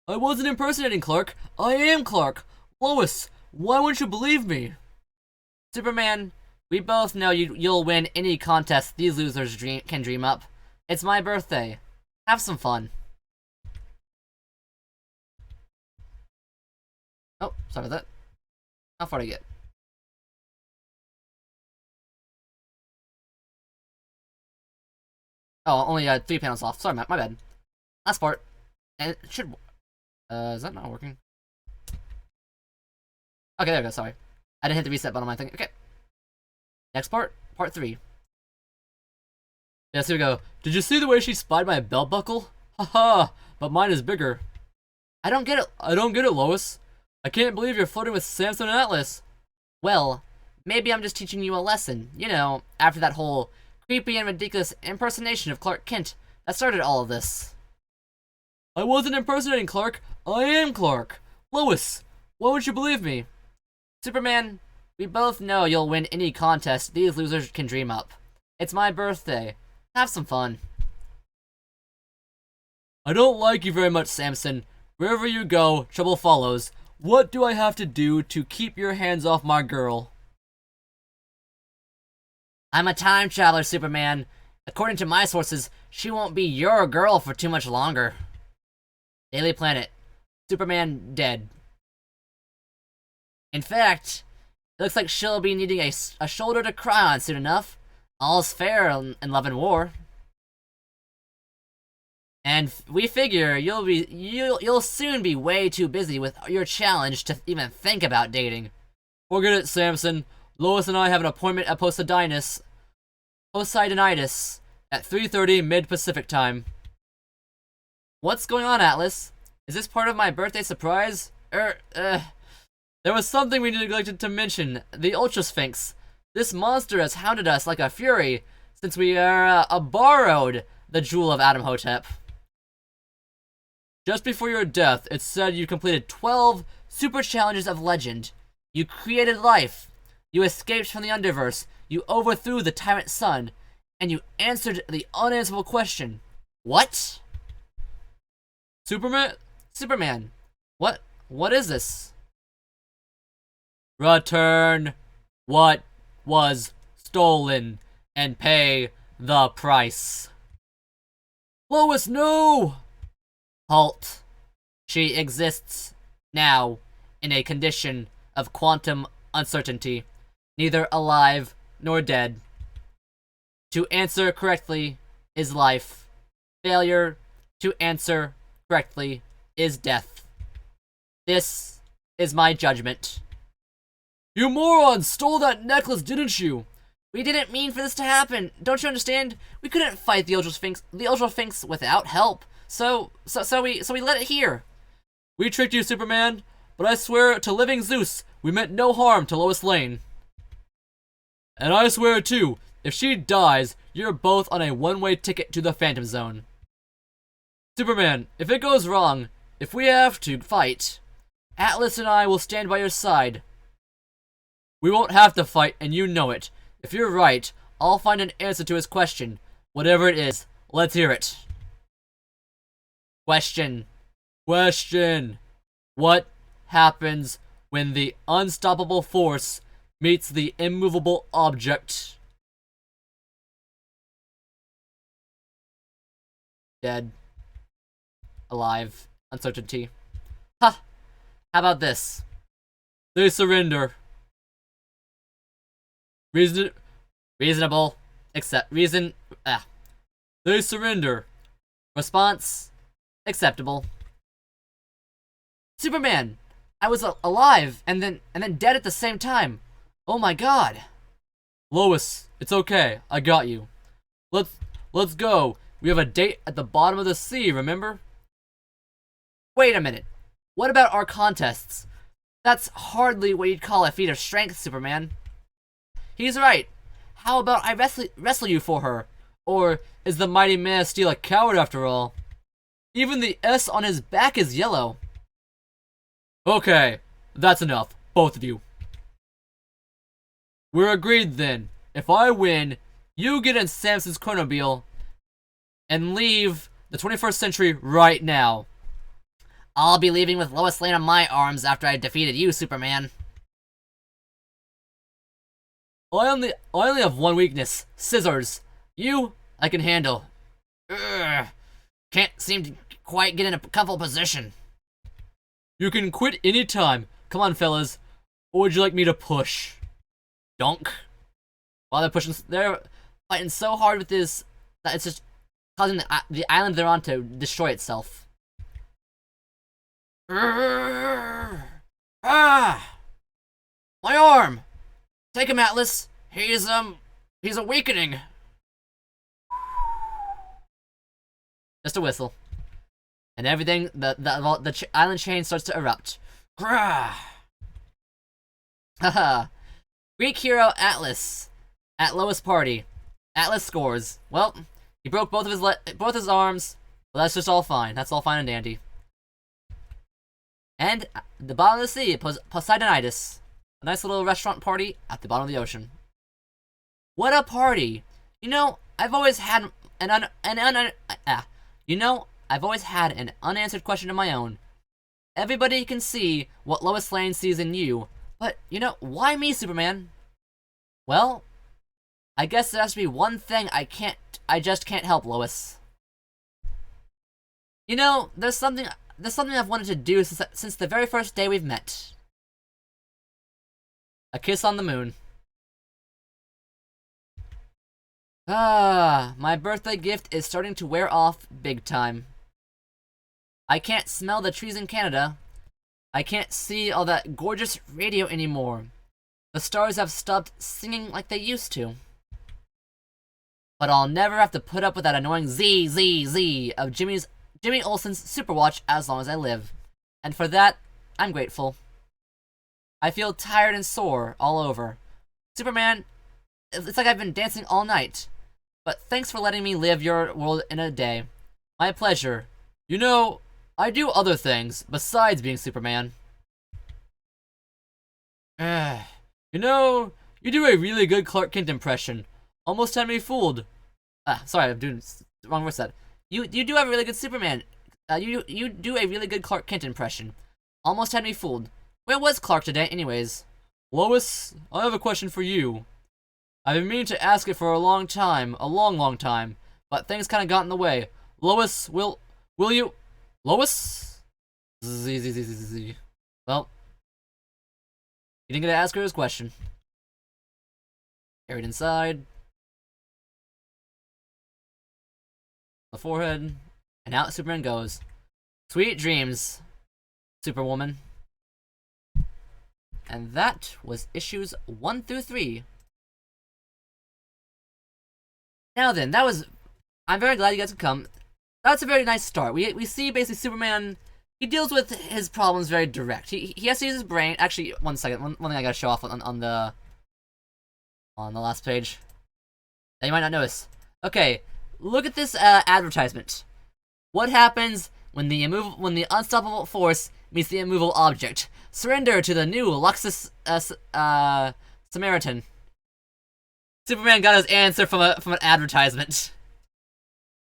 I wasn't impersonating Clark. I am Clark. Lois, why wouldn't you believe me? Superman, we both know you'll win any contest these losers can dream up. It's my birthday. Have some fun. Oh, sorry about that. How far did I get? Oh, only 3 panels off. Sorry, my bad. Last part. And it should... is that not working? Okay, there we go, sorry. I didn't hit the reset button on my thing. Okay. Next part. Part 3. Yes, here we go. Did you see the way she spied my belt buckle? Haha, but mine is bigger. I don't get it, Lois. I can't believe you're flirting with Samson and Atlas. Well, maybe I'm just teaching you a lesson, you know, after that whole creepy and ridiculous impersonation of Clark Kent that started all of this. I wasn't impersonating Clark. I am Clark. Lois, why wouldn't you believe me? Superman, we both know you'll win any contest these losers can dream up. It's my birthday. Have some fun. I don't like you very much, Samson. Wherever you go, trouble follows. What do I have to do to keep your hands off my girl? I'm a time traveler, Superman. According to my sources, she won't be your girl for too much longer. Daily Planet. Superman dead. In fact, it looks like she'll be needing a shoulder to cry on soon enough. All's fair in love and war. And we figure you'll soon be way too busy with your challenge to even think about dating. Forget it, Samson. Lois and I have an appointment at Poseidonitis at 3:30 mid-Pacific time. What's going on, Atlas? Is this part of my birthday surprise? There was something we neglected to mention. The Ultra Sphinx. This monster has hounded us like a fury since we borrowed the Jewel of Adamhotep. Just before your death, it said you completed 12 super challenges of legend. You created life. You escaped from the Underverse. You overthrew the Tyrant Sun. And you answered the unanswerable question. What? Superman, what is this? Return what was stolen and pay the price. Lois, no! Halt. She exists now in a condition of quantum uncertainty, neither alive nor dead. To answer correctly is life. Failure to answer correctly is death. This is my judgment. You morons stole that necklace, didn't you? We didn't mean for this to happen. Don't you understand? We couldn't fight the Ultra Sphinx without help. So we let it here. We tricked you, Superman, but I swear to living Zeus, we meant no harm to Lois Lane. And I swear too, if she dies, you're both on a one-way ticket to the Phantom Zone. Superman, if it goes wrong, if we have to fight, Atlas and I will stand by your side. We won't have to fight, and you know it. If you're right, I'll find an answer to his question. Whatever it is, let's hear it. Question. What happens when the unstoppable force meets the immovable object? Dead. Alive. Uncertainty. Ha! How about this? They surrender. Reasonable. They surrender. Response, acceptable. Superman, I was alive and then dead at the same time. Oh my god. Lois, it's okay. I got you. Let's go. We have a date at the bottom of the sea, remember? Wait a minute. What about our contests? That's hardly what you'd call a feat of strength, Superman. He's right. How about I wrestle you for her? Or is the mighty Man of Steel a coward after all? Even the S on his back is yellow. Okay, that's enough, both of you. We're agreed then. If I win, you get in Samson's Chronobile and leave the 21st century right now. I'll be leaving with Lois Lane on my arms after I defeated you, Superman. I only have one weakness, scissors. You, I can handle. Ugh. Can't seem to quite get in a comfortable position. You can quit any time. Come on, fellas. Or would you like me to push? Donk. While they're fighting so hard with this that it's just causing the island they're on to destroy itself. Ah! My arm! Take him, Atlas. He's a weakening. Just a whistle. And everything, the island chain starts to erupt. Grah! Haha. Greek hero Atlas. At Lois' party. Atlas scores. Well, he broke both his arms. Well, that's just all fine. That's all fine and dandy. And at the bottom of the sea, Poseidonitis. A nice little restaurant party at the bottom of the ocean. What a party! You know, I've always had an unanswered question of my own. Everybody can see what Lois Lane sees in you, but you know, why me, Superman? Well, I guess there has to be one thing I just can't help, Lois. You know, there's something I've wanted to do since the very first day we've met. A kiss on the moon. Ah, my birthday gift is starting to wear off big time. I can't smell the trees in Canada. I can't see all that gorgeous radio anymore. The stars have stopped singing like they used to. But I'll never have to put up with that annoying ZZZ of Jimmy Olsen's Superwatch as long as I live. And for that, I'm grateful. I feel tired and sore all over. Superman, it's like I've been dancing all night. But thanks for letting me live your world in a day. My pleasure. You know, I do other things besides being Superman. You know, you do a really good Clark Kent impression. Almost had me fooled. Sorry, I'm doing the wrong word set. You do have a really good Superman. You do a really good Clark Kent impression. Almost had me fooled. Where was Clark today, anyways? Lois, I have a question for you. I've been meaning to ask it for a long time, long time, but things kind of got in the way. Lois, will you? Lois? Well, you didn't get to ask her his question. Carried inside. The forehead. And out Superman goes. Sweet dreams, Superwoman. And that was issues 1 through 3. Now then, I'm very glad you guys could come. That's a very nice start. We see basically Superman, he deals with his problems very direct. He has to use his brain. Actually, one second, one thing I gotta show off on the last page that you might not notice. Okay, look at this advertisement. What happens when the unstoppable force meets the immovable object? Surrender to the new Luxus Samaritan. Superman got his answer from an advertisement.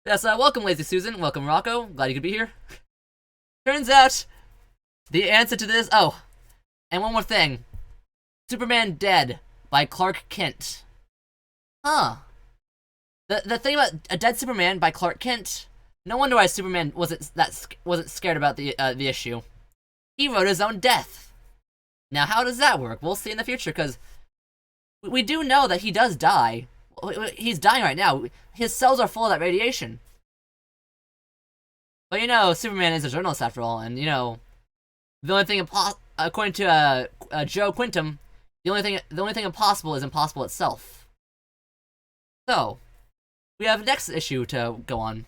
Yes, welcome, Lazy Susan. Welcome, Rocco. Glad you could be here. Turns out, the answer to this... Oh, and one more thing. Superman Dead by Clark Kent. Huh. The thing about a dead Superman by Clark Kent... No wonder why Superman wasn't scared about the issue. He wrote his own death. Now, how does that work? We'll see in the future, because we do know that he does die. He's dying right now. His cells are full of that radiation. But you know, Superman is a journalist after all, and you know, the only thing according to Joe Quintum, the only thing impossible is impossible itself. So, we have next issue to go on.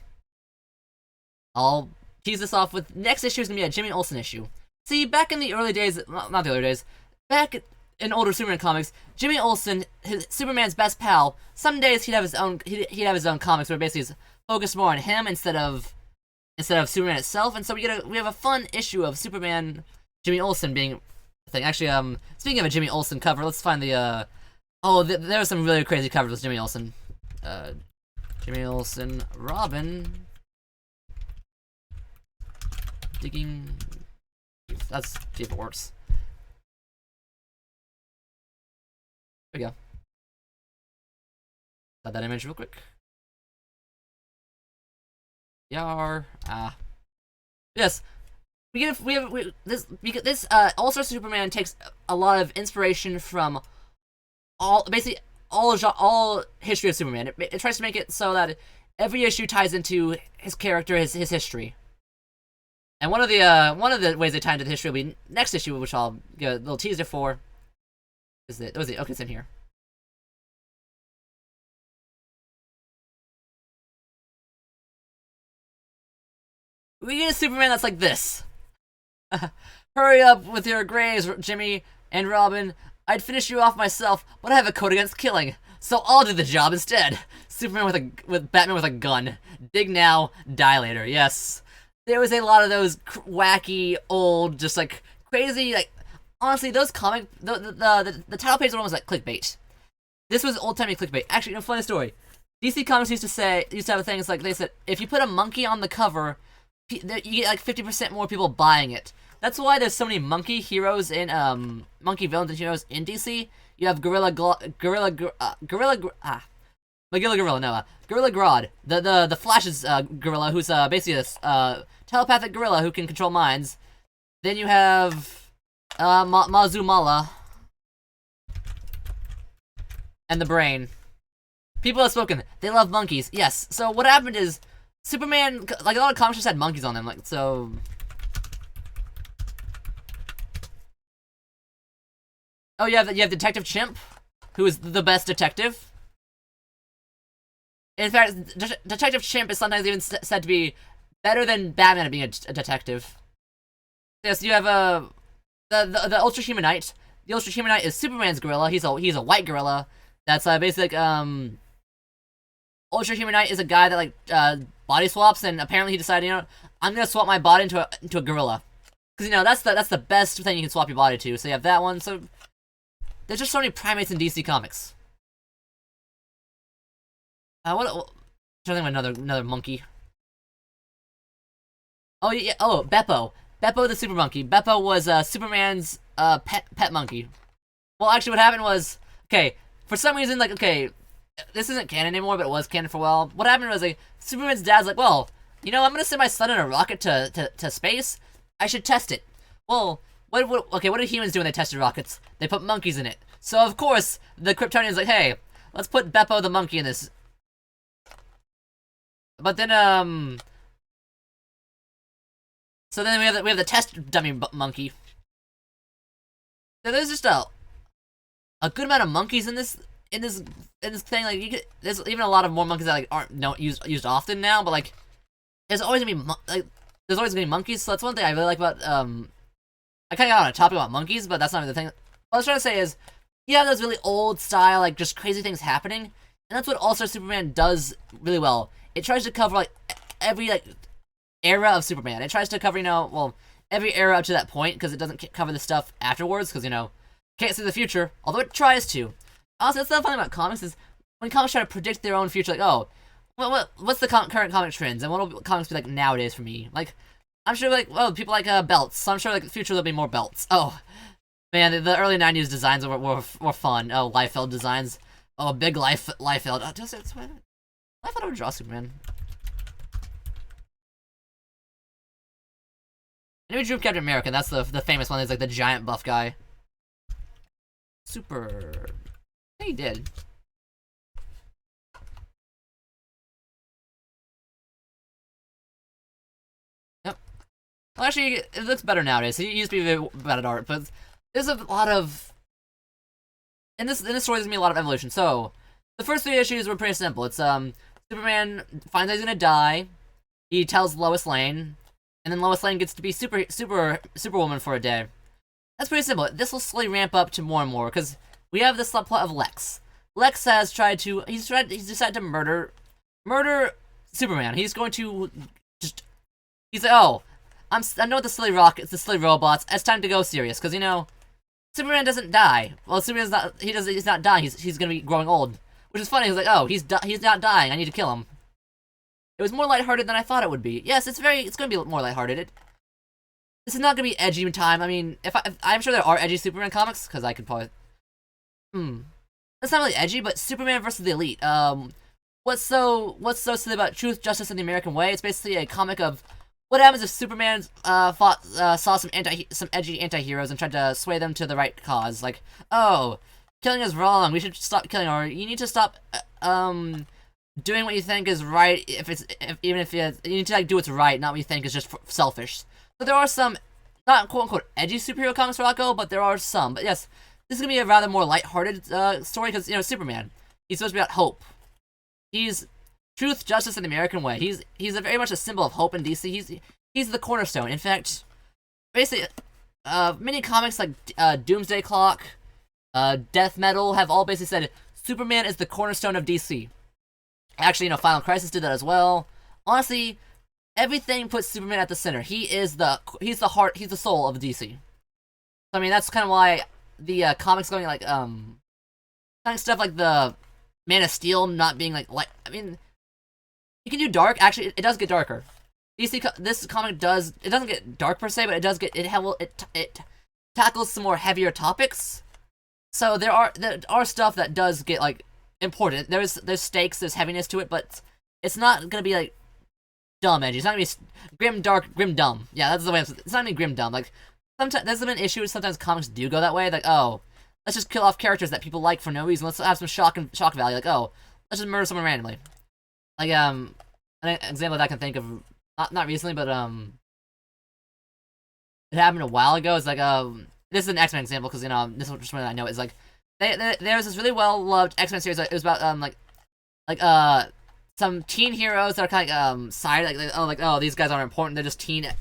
I'll tease this off with next issue is gonna be a Jimmy Olsen issue. See, back in the early days, not the early days, back in older Superman comics, Jimmy Olsen, Superman's best pal, some days he'd have his own comics where basically it's focused more on him instead of Superman itself, and so we have a fun issue of Superman, Jimmy Olsen being a thing. Actually, speaking of a Jimmy Olsen cover, let's find the there are some really crazy covers with Jimmy Olsen. Jimmy Olsen, Robin, digging. Let's see if it works. There we go. Got that image real quick. Yes. This All-Star Superman takes a lot of inspiration from all history of Superman. It tries to make it so that every issue ties into his character, his history. And one of the ways they tie into the history will be next issue, which I'll give a little teaser for. Okay, it's in here. We get a Superman that's like this. Hurry up with your graves, Jimmy and Robin. I'd finish you off myself, but I have a code against killing, so I'll do the job instead. Superman with Batman with a gun. Dig now, die later. Yes, there was a lot of those wacky, old, just like crazy, like honestly, those comic the title page one was like clickbait. This was old timey clickbait. Actually, a funny story. DC Comics used to have things like they said if you put a monkey on the cover, you get like 50% more people buying it. That's why there's so many monkey heroes in monkey villains and heroes in DC. You have Gorilla Grodd, the Flash's gorilla, who's basically a telepathic gorilla who can control minds. Then you have Mazumala and the Brain. People have spoken. They love monkeys. Yes. So what happened is Superman, like a lot of comics just had monkeys on them, like so. Oh, you have Detective Chimp, who is the best detective. In fact, Detective Chimp is sometimes even said to be better than Batman at being a detective. Yes, you have the Ultra Humanite. The Ultra Humanite is Superman's gorilla. He's a white gorilla. That's basically like Ultra Humanite is a guy that like body swaps, and apparently he decided, you know, I'm gonna swap my body into a gorilla, because you know that's the best thing you can swap your body to. So you have that one. So there's just so many primates in DC Comics. Trying to think of another monkey. Oh yeah, oh Beppo the super monkey. Beppo was Superman's pet monkey. Well, actually, what happened was, okay, for some reason, like, okay, this isn't canon anymore, but it was canon for a while. What happened was, like, Superman's dad's like, well, you know, I'm gonna send my son in a rocket to space. I should test it. Well, what did humans do when they tested rockets? They put monkeys in it. So of course, the Kryptonian's like, hey, let's put Beppo the monkey in this. But then so then we have the test dummy monkey. So there's just a good amount of monkeys in this thing. Like there's even a lot of more monkeys that like aren't used often now. But like there's always gonna be monkeys. So that's one thing I really like about I kind of got on a topic about monkeys, but that's not the thing. What I was trying to say is, you have those really old style, like just crazy things happening, and that's what All-Star Superman does really well. It tries to cover like every like era of Superman. It tries to cover, you know, well, every era up to that point, because it doesn't cover the stuff afterwards, because, you know, can't see the future, although it tries to. Also, that's the fun thing about comics is when comics try to predict their own future, like, oh, what's the current comic trends, and what will comics be like nowadays for me? Like, I'm sure, like, well, people like belts, so I'm sure, like, in the future there'll be more belts. Oh, man, the early 90s designs were fun. Oh, Liefeld designs. Oh, big Liefeld. Oh, Liefeld ever draw Superman? I knew he drew Captain America, that's the famous one, he's like the giant buff guy. super? I think he did. Yep. Well, actually, it looks better nowadays. He used to be very bad at art, but there's a lot of in this story. There's gonna be a lot of evolution. So the first 3 issues were pretty simple. It's Superman finds out he's gonna die. He tells Lois Lane, and then Lois Lane gets to be Superwoman for a day. That's pretty simple. This will slowly ramp up to more and more because we have this subplot of Lex. Lex has he's decided to murder Superman. He's going to he's like, oh, I'm done with the silly rockets, the silly robots. It's time to go serious because Superman doesn't die. Well, Superman's not he's not dying. He's gonna be growing old, which is funny. He's like, oh, he's not dying. I need to kill him. It was more lighthearted than I thought it would be. Yes, it's gonna be more lighthearted. This is not gonna be edgy time. I mean, I'm sure there are edgy Superman comics because I could probably. That's not really edgy, but Superman versus the Elite. What's so silly about Truth, Justice, and the American Way? It's basically a comic of what happens if Superman saw some edgy anti-heroes and tried to sway them to the right cause. Like, oh, killing is wrong. We should stop killing, or you need to stop doing what you think is right. Even if you need to like do what's right, not what you think is just selfish. So there are some not quote unquote edgy superhero comics for Rocco, but there are some. But yes, this is gonna be a rather more lighthearted story because Superman. He's supposed to be about hope. He's truth, justice, and the American way. He's very much a symbol of hope in DC. He's the cornerstone. In fact, basically, many comics like Doomsday Clock, Death Metal have all basically said Superman is the cornerstone of DC. Actually, Final Crisis did that as well. Honestly, everything puts Superman at the center. He's the heart, he's the soul of DC. So, I mean, that's kind of why the comics going like kind of stuff like the Man of Steel not being like I mean, you can do dark. Actually, it does get darker. This comic doesn't get dark per se, but it does get it tackles some more heavier topics. So there are stuff that does get like important. There's stakes, there's heaviness to it, but it's not gonna be like dumb edgy. It's not gonna be grim, dark, grim, dumb. Yeah, that's the way. It's not gonna be grim, dumb. Like sometimes there's been issues. Sometimes comics do go that way. Like, oh, let's just kill off characters that people like for no reason. Let's have some shock value. Like, oh, let's just murder someone randomly. Like an example that I can think of, not recently, but it happened a while ago. It's like this is an X-Men example because this is just one that I know. It's like there was this really well loved X-Men series. It was about some teen heroes that are kind of oh these guys aren't important. They're just teen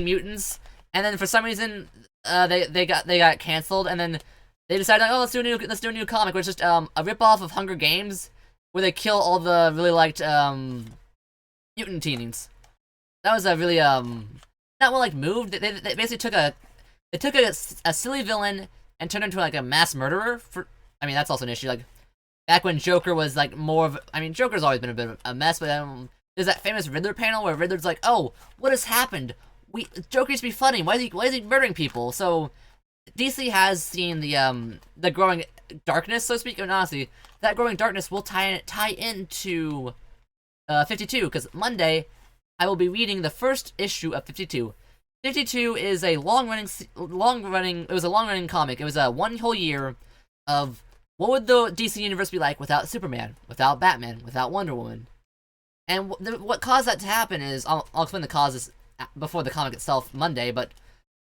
mutants. And then for some reason they got canceled. And then they decided like, oh, let's do a new comic, which is just a ripoff of Hunger Games where they kill all the really liked mutant teenies. That was a really not well like moved. They basically took a silly villain and turned him into like a mass murderer. I mean, that's also an issue. Like back when Joker was like more of, I mean, Joker's always been a bit of a mess, but there's that famous Riddler panel where Riddler's like, oh, what has happened? Joker used to be funny. Why is he murdering people? So DC has seen the growing darkness, so to speak, and honestly, that growing darkness will tie into 52, because Monday I will be reading the first issue of 52. 52 is a long-running comic. It was a one whole year of what would the DC universe be like without Superman, without Batman, without Wonder Woman. And what caused that to happen is, I'll explain the causes before the comic itself Monday, but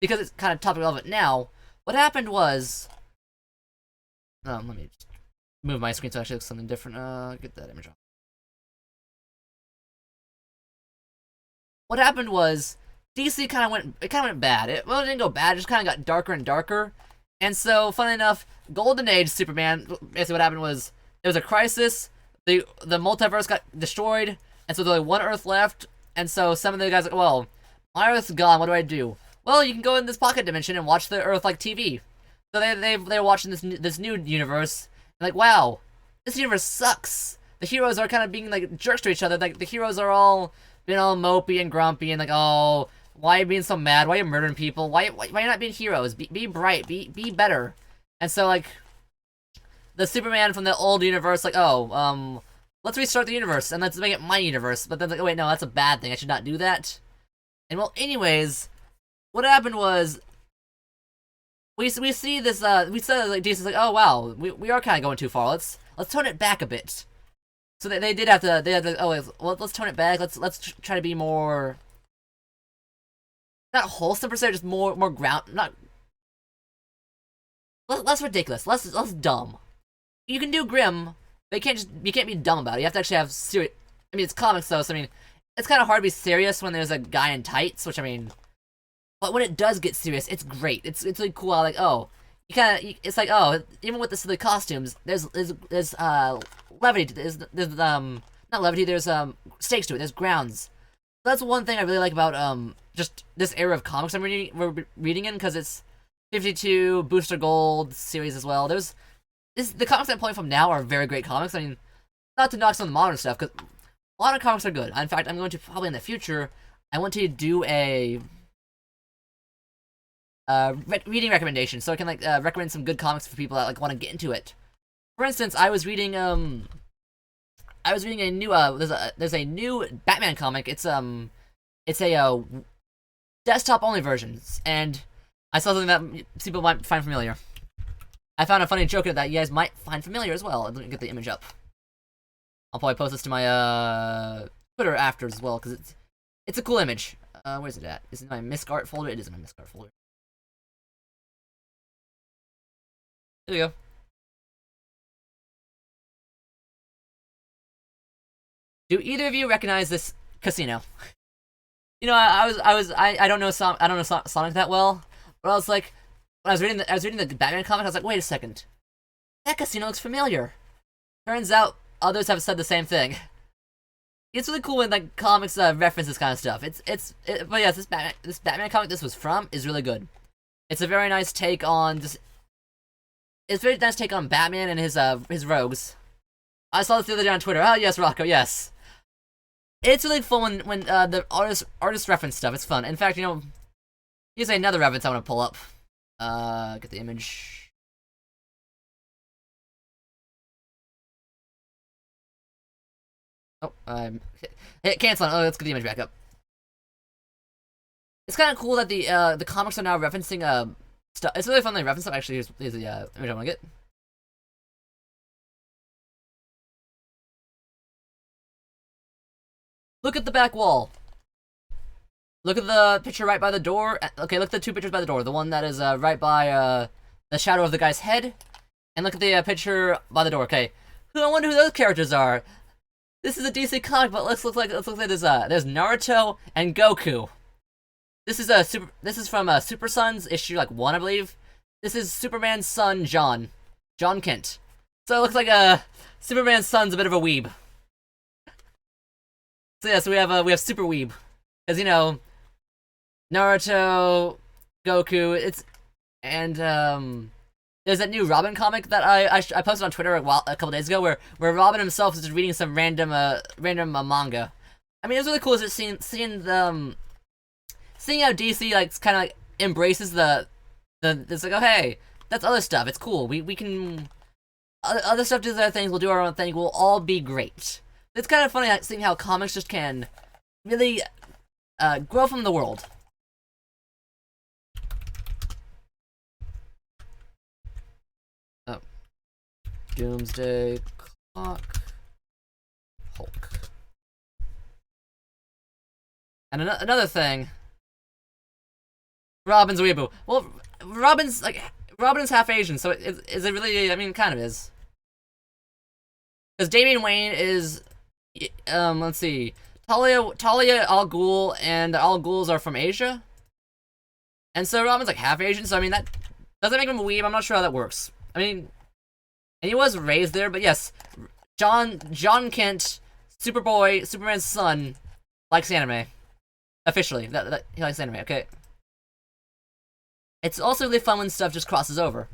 because it's kind of topic relevant now, what happened was, let me just move my screen so I actually look something different. Get that image off. What happened was, DC kind of went bad. It didn't go bad. It just kind of got darker and darker. And so, funny enough, Golden Age Superman. Basically, what happened was there was a crisis. The multiverse got destroyed, and so there's only one Earth left. And so some of the guys are like, well, my Earth's gone. What do I do? Well, you can go in this pocket dimension and watch the Earth like TV. So they're watching this new universe. And like, wow, this universe sucks. The heroes are kind of being like jerks to each other. Like the heroes are all being all mopey and grumpy and like, oh, why are you being so mad? Why are you murdering people? Why are you not being heroes? Be bright. Be better. And so like the Superman from the old universe, like, oh, let's restart the universe and let's make it my universe. But then like, oh wait, no, that's a bad thing. I should not do that. And well, anyways, what happened was we see this we said like DC's like, oh wow, we are kind of going too far. Let's tone it back a bit. So they did have to oh well, let's tone it back. Let's try to be more not wholesome per se, just more ground, not less ridiculous, less dumb. You can do grim, but you can't be dumb about it. You have to actually have serious. I mean, it's comics though, so I mean, it's kind of hard to be serious when there's a guy in tights, which I mean, but when it does get serious, it's great. It's really cool. Like, oh, it's like, oh, even with the costumes, there's levity. There's not levity. There's stakes to it. There's grounds. That's one thing I really like about just this era of comics we're reading in, because it's 52 Booster Gold series as well. The comics I'm pulling from now are very great comics. I mean, not to knock some of the modern stuff, because modern comics are good. In fact, I'm going to probably in the future, I want to do a reading recommendation, so I can like recommend some good comics for people that like want to get into it. For instance, I was reading a new there's a new Batman comic. It's a desktop only version, and I saw something that people might find familiar. I found a funny joke in it that you guys might find familiar as well. Let me get the image up. I'll probably post this to my Twitter after as well, because it's a cool image. Where's it at? Is it in my misc art folder? It is in my misc art folder. There we go. Do either of you recognize this casino? You know, I don't know Sonic that well, but I was like, when I was reading the Batman comic, I was like, wait a second, that casino looks familiar. Turns out others have said the same thing. It's really cool when like comics reference this kind of stuff. But yes, this Batman comic this was from is really good. It's a very nice take on It's a very nice take on Batman and his rogues. I saw this the other day on Twitter. Oh yes, Rocco, yes. It's really fun when the artist reference stuff. It's fun. In fact, you know, here's another reference I want to pull up. Get the image. Oh, hit cancel. Oh, let's get the image back up. It's kind of cool that the comics are now referencing stuff. It's really fun they reference stuff. Actually, here's the image I want to get. Look at the back wall. Look at the picture right by the door. Okay, look at the two pictures by the door. The one that is right by the shadow of the guy's head, and look at the picture by the door. Okay, I wonder who those characters are. This is a DC comic, but let's look like there's Naruto and Goku. This is from Super Sons issue like 1, I believe. This is Superman's son John Kent. So it looks like Superman's son's a bit of a weeb. So yeah, so we have Super Weeb, as you know, Naruto, Goku. And there's that new Robin comic that I posted on Twitter a couple days ago, where Robin himself is just reading some random manga. I mean, it was really cool just seeing how DC like kind of like embraces it's like, oh hey, that's other stuff. It's cool. We can other stuff does other things. We'll do our own thing. We'll all be great. It's kind of funny seeing how comics just can really grow from the world. Oh. Doomsday Clock. Hulk. And another thing. Robin's a weeaboo. Well, Robin's half Asian, so is it really? I mean, kind of is. Because Damian Wayne is, let's see, Talia Al Ghul, and Al Ghuls are from Asia, and so Robin's like half Asian. So I mean that doesn't make him a weeb. I'm not sure how that works. I mean, and he was raised there, but yes, John Kent, Superboy, Superman's son, likes anime. Officially, that he likes anime. Okay. It's also really fun when stuff just crosses over.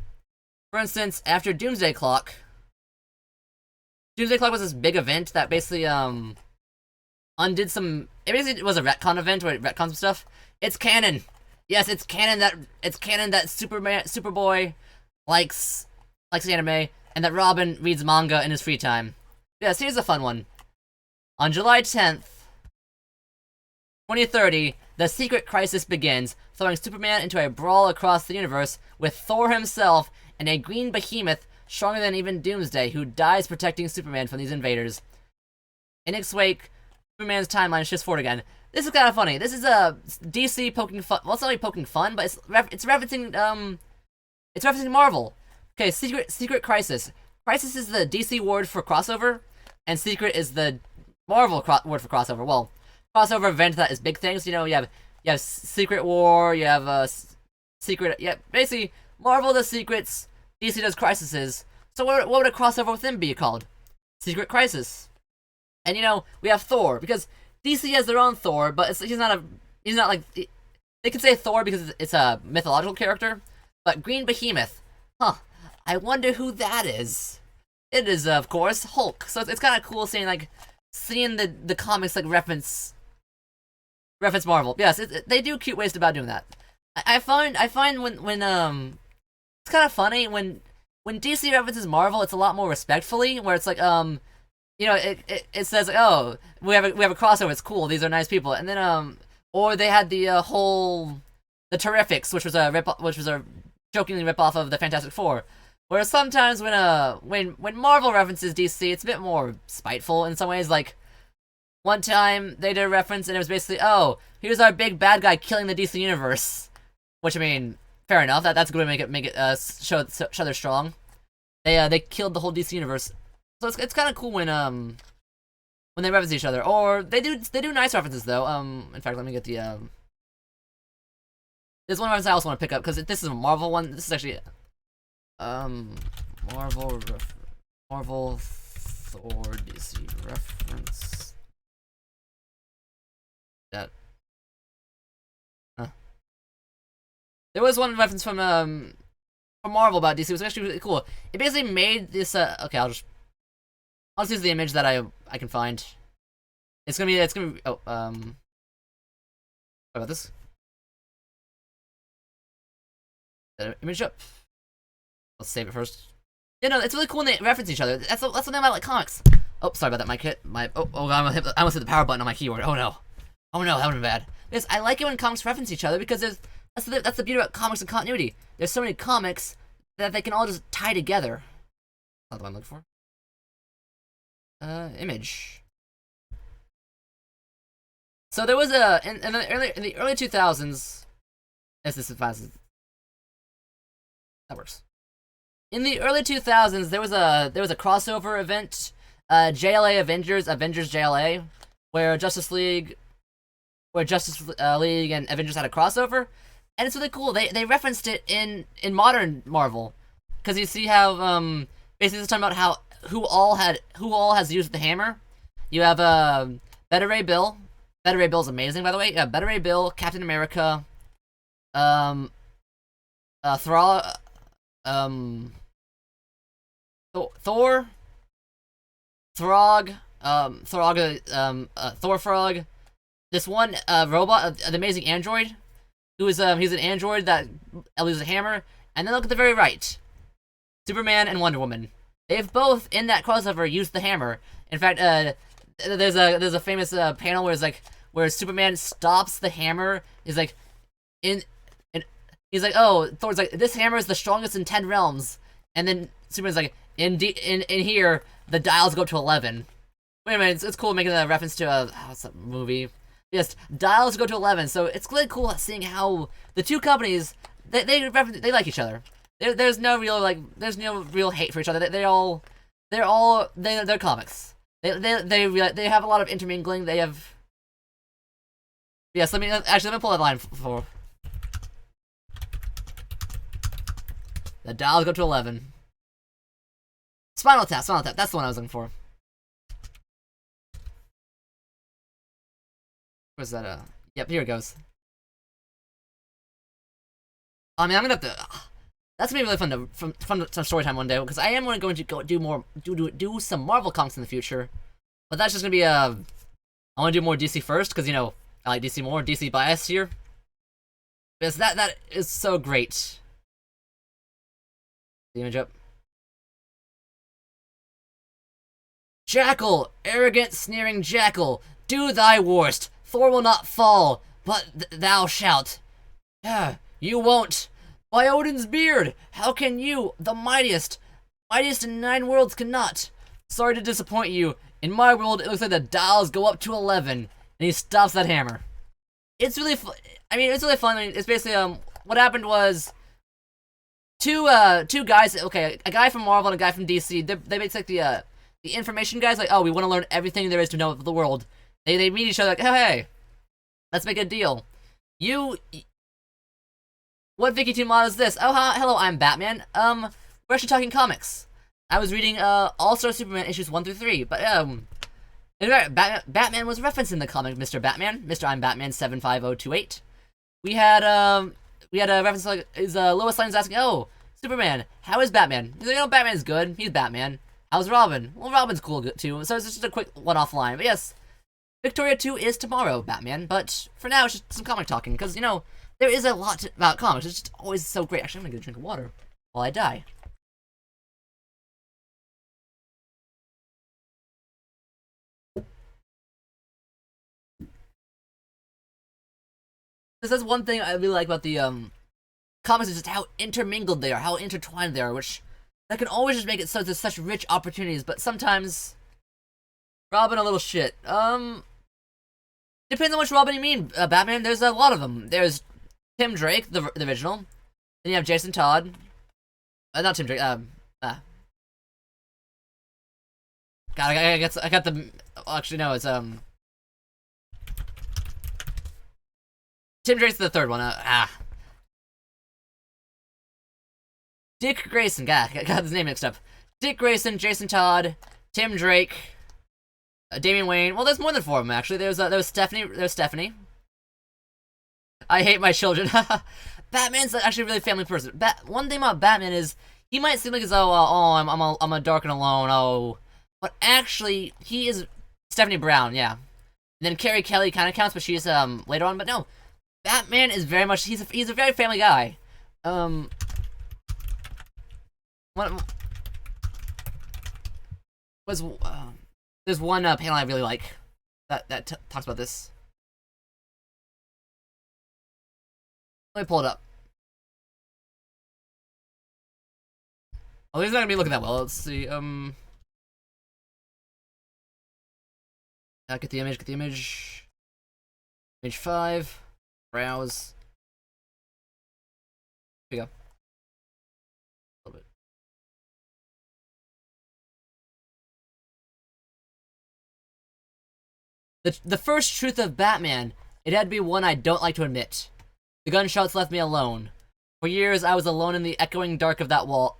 For instance, after Doomsday Clock was this big event that basically undid some. It basically was a retcon event where it retcons some stuff. It's canon. Yes, it's canon that Superboy likes anime, and that Robin reads manga in his free time. Yes, here's a fun one. On July 10th, 2030, the secret crisis begins, throwing Superman into a brawl across the universe with Thor himself and a green behemoth stronger than even Doomsday, who dies protecting Superman from these invaders. In its wake, Superman's timeline shifts forward again. This is kind of funny. This is DC poking fun. Well, it's not really poking fun, but it's referencing Marvel. Okay, Secret Crisis. Crisis is the DC word for crossover, and Secret is the Marvel word for crossover. Well, crossover event that is big things. You know, you have Secret War. You have Secret. Yeah, basically Marvel does secrets, DC does crises. So what would a crossover with them be called? Secret Crisis. And you know, we have Thor, because DC has their own Thor, but he's not like, they can say Thor because it's a mythological character, but Green Behemoth, I wonder who that is. It is, of course, Hulk. So it's kind of cool seeing the comics like reference Marvel. Yes, they do cute ways about doing that. I find when it's kind of funny when DC references Marvel, it's a lot more respectfully, where it's like you know, it says like, oh, we have a crossover, it's cool, these are nice people, and then or they had the the Terrifics, which was a jokingly rip off of the Fantastic Four. Whereas sometimes when Marvel references DC, it's a bit more spiteful in some ways. Like one time they did a reference and it was basically, oh, here's our big bad guy killing the DC universe, which I mean, fair enough. That's a good way to make it show they're strong. They killed the whole DC universe. So it's kind of cool when they reference each other, or they do nice references though. In fact, let me get the there's one reference I also want to pick up because this is a Marvel one. This is actually Marvel Thor DC reference. That there was one reference from Marvel about DC. It was actually really cool. It basically made this okay, I'll just use the image that I can find. It's gonna be oh what about this? Image up. Let's save it first. Yeah, no, it's really cool when they reference each other. That's the thing about like comics. Oh, sorry about that. I almost hit the power button on my keyboard. Oh no, that would have been bad. Because I like it when comics reference each other because that's the beauty about comics and continuity. There's so many comics that they can all just tie together. Not the one I'm looking for. Image. So there was in the early 2000s. This is fast. That works. In the early 2000s, there was a crossover event, JLA Avengers JLA, where Justice League and Avengers had a crossover, and it's really cool. They referenced it in modern Marvel, because you see how basically it's talking about how who all has used the hammer. You have Beta Ray Bill. Beta Ray Bill's amazing, by the way. Yeah, Beta Ray Bill, Captain America, Thor, Throg, Thor Frog, this one robot, an amazing android, who is he's an android that uses a hammer, and then look at the very right, Superman and Wonder Woman. They've both in that crossover used the hammer. In fact, there's a famous panel where it's like where Superman stops the hammer. He's like, he's like, oh, Thor's like, this hammer is the strongest in 10 realms, and then Superman's like, in here the dials go to 11. Wait a minute, it's cool making a reference to what's that movie? Yes, dials go to 11. So it's really cool seeing how the two companies they like each other. There's no real hate for each other. They're comics. They have a lot of intermingling. They have. Yes, let me pull that line for. The dials go to 11. Spinal Tap. That's the one I was looking for. Where's that? Yep, here it goes. I mean, I'm gonna have to. That's gonna be really fun some story time one day, because I am going to go do some Marvel comics in the future. But that's just gonna be I want to do more DC first, because you know I like DC more. DC bias here. Because that is so great. The image up. Jackal, arrogant, sneering Jackal, do thy worst. Thor will not fall. but thou shalt. You won't. By Odin's beard, how can you, the mightiest in 9 worlds, cannot? Sorry to disappoint you. In my world, it looks like the dials go up to 11, and he stops that hammer. It's really, it's really fun. It's basically, what happened was, two guys, okay, a guy from Marvel and a guy from DC, they basically, the information guys, like, oh, we want to learn everything there is to know of the world. They meet each other like, hey, let's make a deal. What Wiki Team mod is this? Oh, hello, I'm Batman. We're actually talking comics. I was reading, All-Star Superman issues 1 through 3, but, in fact, Batman was referenced in the comic, Mr. Batman. Mr. I'm Batman 75028. We had a reference like, Lois Lane's asking, oh, Superman, how is Batman? He's like, oh, Batman's good. He's Batman. How's Robin? Well, Robin's cool, too. So it's just a quick one-off line. But yes, Victoria 2 is tomorrow, Batman. But for now, it's just some comic talking. Because, there is a lot about comics. It's just always so great. Actually, I'm gonna get a drink of water while I die. That's one thing I really like about the comics is just how intermingled they are, how intertwined they are, which that can always just make it so there's such rich opportunities. But sometimes Robin a little shit. Depends on which Robin you mean, Batman. There's a lot of them. There's Tim Drake, the original. Then you have Jason Todd. Not Tim Drake. God, I got the. Actually, no, it's Tim Drake's the third one. Dick Grayson. God, I got his name mixed up. Dick Grayson, Jason Todd, Tim Drake, Damian Wayne. Well, there's more than 4 of them actually. There's Stephanie. There's Stephanie. I hate my children. Batman's actually a really family person. One thing about Batman is he might seem like he's I'm a dark and alone. But actually he is Stephanie Brown. Yeah. And then Carrie Kelly kind of counts, but she's later on. But no, Batman is very much he's a very family guy. There's one panel I really like that talks about this. Let me pull it up. Oh, he's not gonna be looking that well. Let's see. Get the image. Image 5. Browse. Here we go. A little bit. The first truth of Batman, it had to be one I don't like to admit. The gunshots left me alone. For years, I was alone in the echoing dark of that well.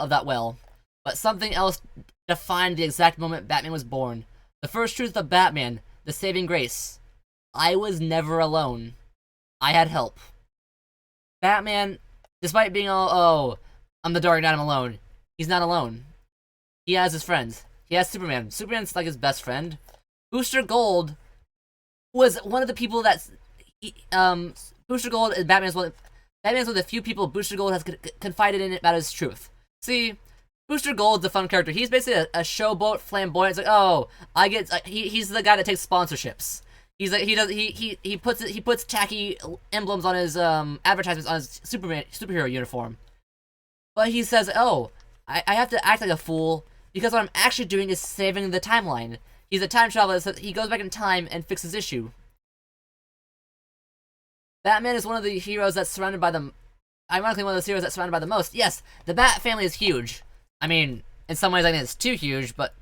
But something else defined the exact moment Batman was born. The first truth of Batman, the saving grace. I was never alone. I had help. Batman, despite being all, I'm the Dark Knight, I'm alone. He's not alone. He has his friends. He has Superman. Superman's like his best friend. Booster Gold was one of the people that's... Booster Gold is Batman's one of the few people Booster Gold has confided in about his truth. See, Booster Gold's a fun character. He's basically a showboat, flamboyant. It's like, he's the guy that takes sponsorships. He's like, he puts tacky emblems on his advertisements on his superhero uniform. But he says, I have to act like a fool because what I'm actually doing is saving the timeline. He's a time traveler, so he goes back in time and fixes issue. Batman is one of the heroes that's surrounded by the... Ironically, one of those heroes that's surrounded by the most. Yes, the Bat family is huge. I mean, in some ways I think it's too huge, but...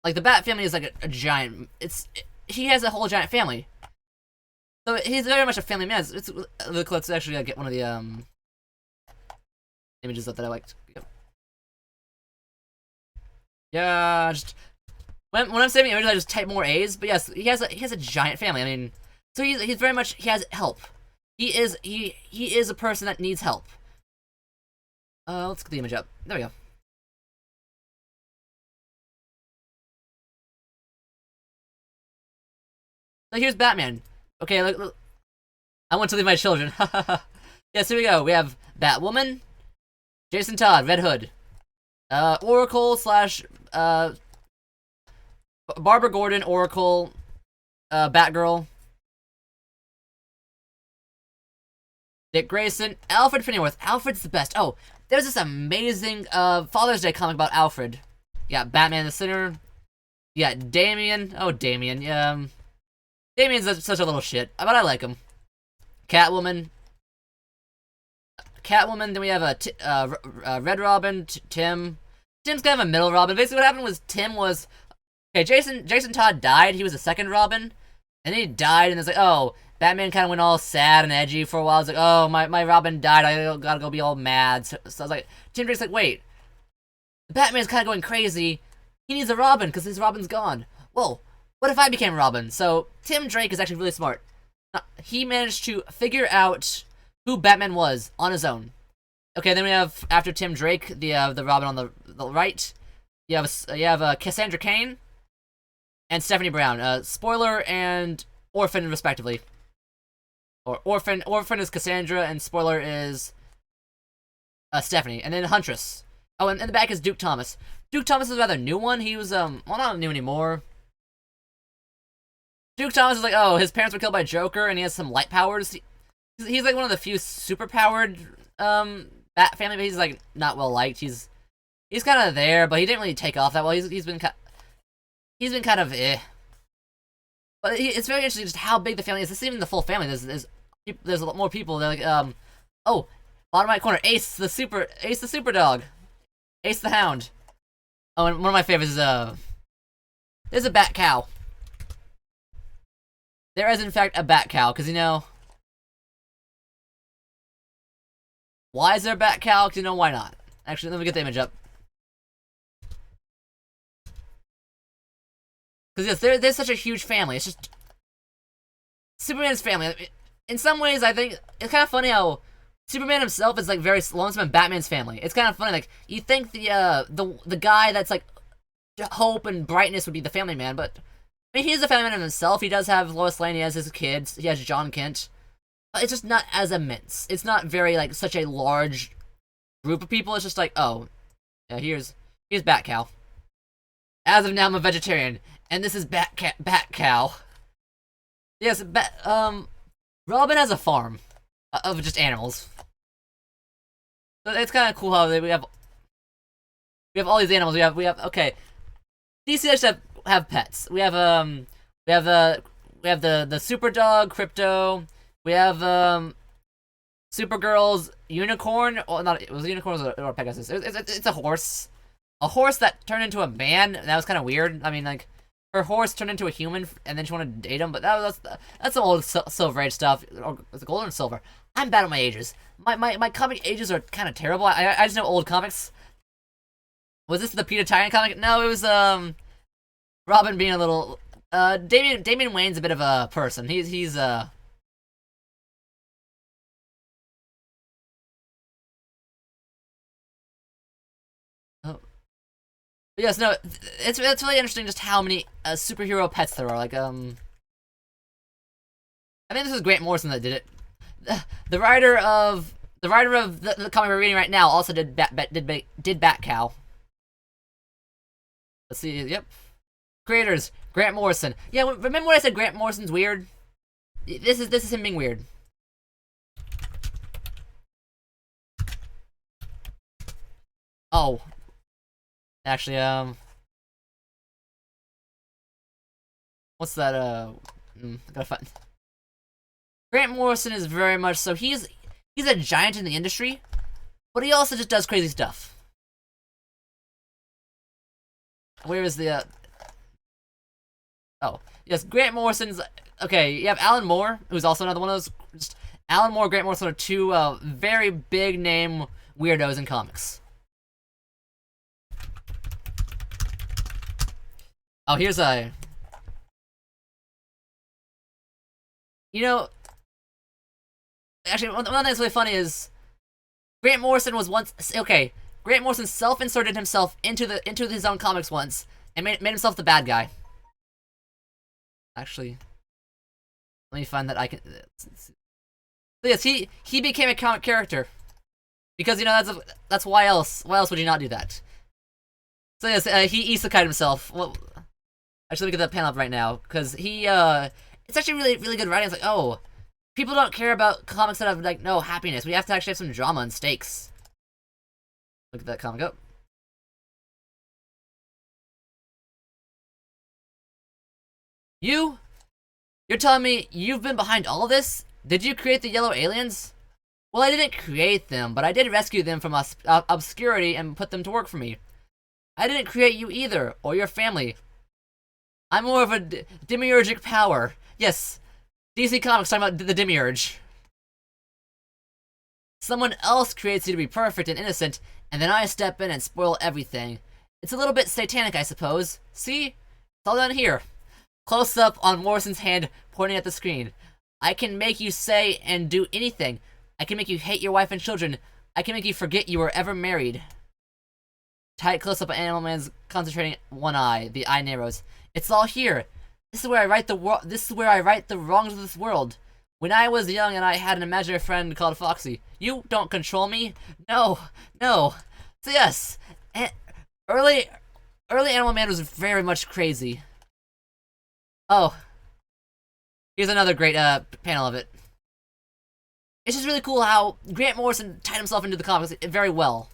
Like, the Bat family is like a giant... He has a whole giant family. So he's very much a family man. Let's actually get one of the images that I liked. Yeah, just... When I'm saving images, I just type more A's. But yes, he has a giant family. I mean, so he's very much, he has help. He is a person that needs help. Let's get the image up. There we go. So here's Batman. Okay, look. I want to leave my children. Yes, here we go. We have Batwoman, Jason Todd, Red Hood, Oracle slash Barbara Gordon, Oracle, Batgirl, Dick Grayson, Alfred Pennyworth. Alfred's the best. Oh, there's this amazing Father's Day comic about Alfred. Yeah, Batman the Sinner. Yeah, Damian. Oh, Damian. Damian's such a little shit, but I like him. Catwoman. Then we have Red Robin, Tim. Tim's kind of a middle Robin. Basically, what happened was Tim was okay. Jason Todd died. He was the second Robin, and he died, and it's like, oh, Batman kind of went all sad and edgy for a while. It's like, oh, my Robin died. I gotta go be all mad. So I was like, Tim Drake's like, wait, Batman's kind of going crazy. He needs a Robin because his Robin's gone. Well, what if I became Robin? So Tim Drake is actually really smart. He managed to figure out who Batman was on his own. Okay, then we have, after Tim Drake, the Robin on the right. You have Cassandra Cain and Stephanie Brown. Spoiler and Orphan, respectively. Or Orphan is Cassandra, and Spoiler is Stephanie. And then Huntress. Oh, and in the back is Duke Thomas. Duke Thomas is a rather new one. He was, well, not new anymore. Duke Thomas is like, oh, his parents were killed by Joker, and he has some light powers. He's like one of the few super-powered, Bat family, but he's, like, not well-liked. He's kind of there, but he didn't really take off that well. He's been kind of, eh. But it's very interesting just how big the family is. It's even the full family. There's a lot more people. They're like, oh, bottom right corner, Ace the super dog. Ace the Hound. Oh, and one of my favorites is, there's a bat cow. There is, in fact, a bat cow, because, you know... Why is there a bat cow? Because, you know, why not? Actually, let me get the image up. Because, yes, there's such a huge family. It's just... Superman's family. In some ways, I think... It's kind of funny how... Superman himself is, like, very lonesome in Batman's family. It's kind of funny, like, you think the guy that's, like, hope and brightness would be the family man, but... I mean, he is a family man himself. He does have Lois Lane, he has his kids, he has John Kent. But it's just not as immense. It's not very, like, such a large group of people. It's just like, oh, yeah, here's Bat Cow. As of now, I'm a vegetarian, and this is Bat Cow. Yes, Robin has a farm of just animals. So it's kind of cool how we have all these animals. We have okay. DC actually have pets. We have the super dog, Crypto. We have Supergirl's unicorn. Well, not it was a unicorn or a Pegasus. It's a horse. A horse that turned into a man. That was kind of weird. I mean, like, her horse turned into a human, and then she wanted to date him. But that's some old Silver Age stuff. Or is it gold or silver? I'm bad at my ages. My comic ages are kind of terrible. I just know old comics. Was this the Peter Tyrant comic? No, it was Robin being a little Damian Wayne's a bit of a person. He's oh. But yes, no, it's really interesting just how many superhero pets there are. Like I think this was Grant Morrison that did it. The writer of the comic we're reading right now also did Bat Cow. Let's see. Yep. Creators Grant Morrison. Yeah, remember when I said Grant Morrison's weird? This is him being weird. Oh. Actually, what's that? Gotta find. Grant Morrison is very much so. He's a giant in the industry, but he also just does crazy stuff. Where is the? Oh, yes, Grant Morrison's. Okay, you have Alan Moore, who's also another one of those. Just Alan Moore, Grant Morrison are two very big name weirdos in comics. Oh, here's a... You know... Actually, one thing that's really funny is... Grant Morrison was once... Okay, Grant Morrison self-inserted himself into his own comics once, and made himself the bad guy. Actually... Let me find that I can... So yes, he became a comic character. Because, you know, that's why else? Why else would you not do that? So yes, he isekai'd himself. Well... I should look at that panel up right now because it's actually really good writing. It's like, oh, people don't care about comics that have like no happiness. We have to actually have some drama and stakes. Look at that comic up. You're telling me you've been behind all this? Did you create the yellow aliens? Well, I didn't create them, but I did rescue them from obscurity and put them to work for me. I didn't create you either, or your family. I'm more of a demiurgic power. Yes, DC Comics talking about the demiurge. Someone else creates you to be perfect and innocent, and then I step in and spoil everything. It's a little bit satanic, I suppose. See? It's all done here. Close up on Morrison's hand pointing at the screen. I can make you say and do anything. I can make you hate your wife and children. I can make you forget you were ever married. Tight close up of Animal Man's concentrating one eye. The eye narrows. It's all here. This is where I write the wrongs of this world. When I was young and I had an imaginary friend called Foxy. You don't control me. No. So yes. Early Animal Man was very much crazy. Oh. Here's another great panel of it. It's just really cool how Grant Morrison tied himself into the comics very well.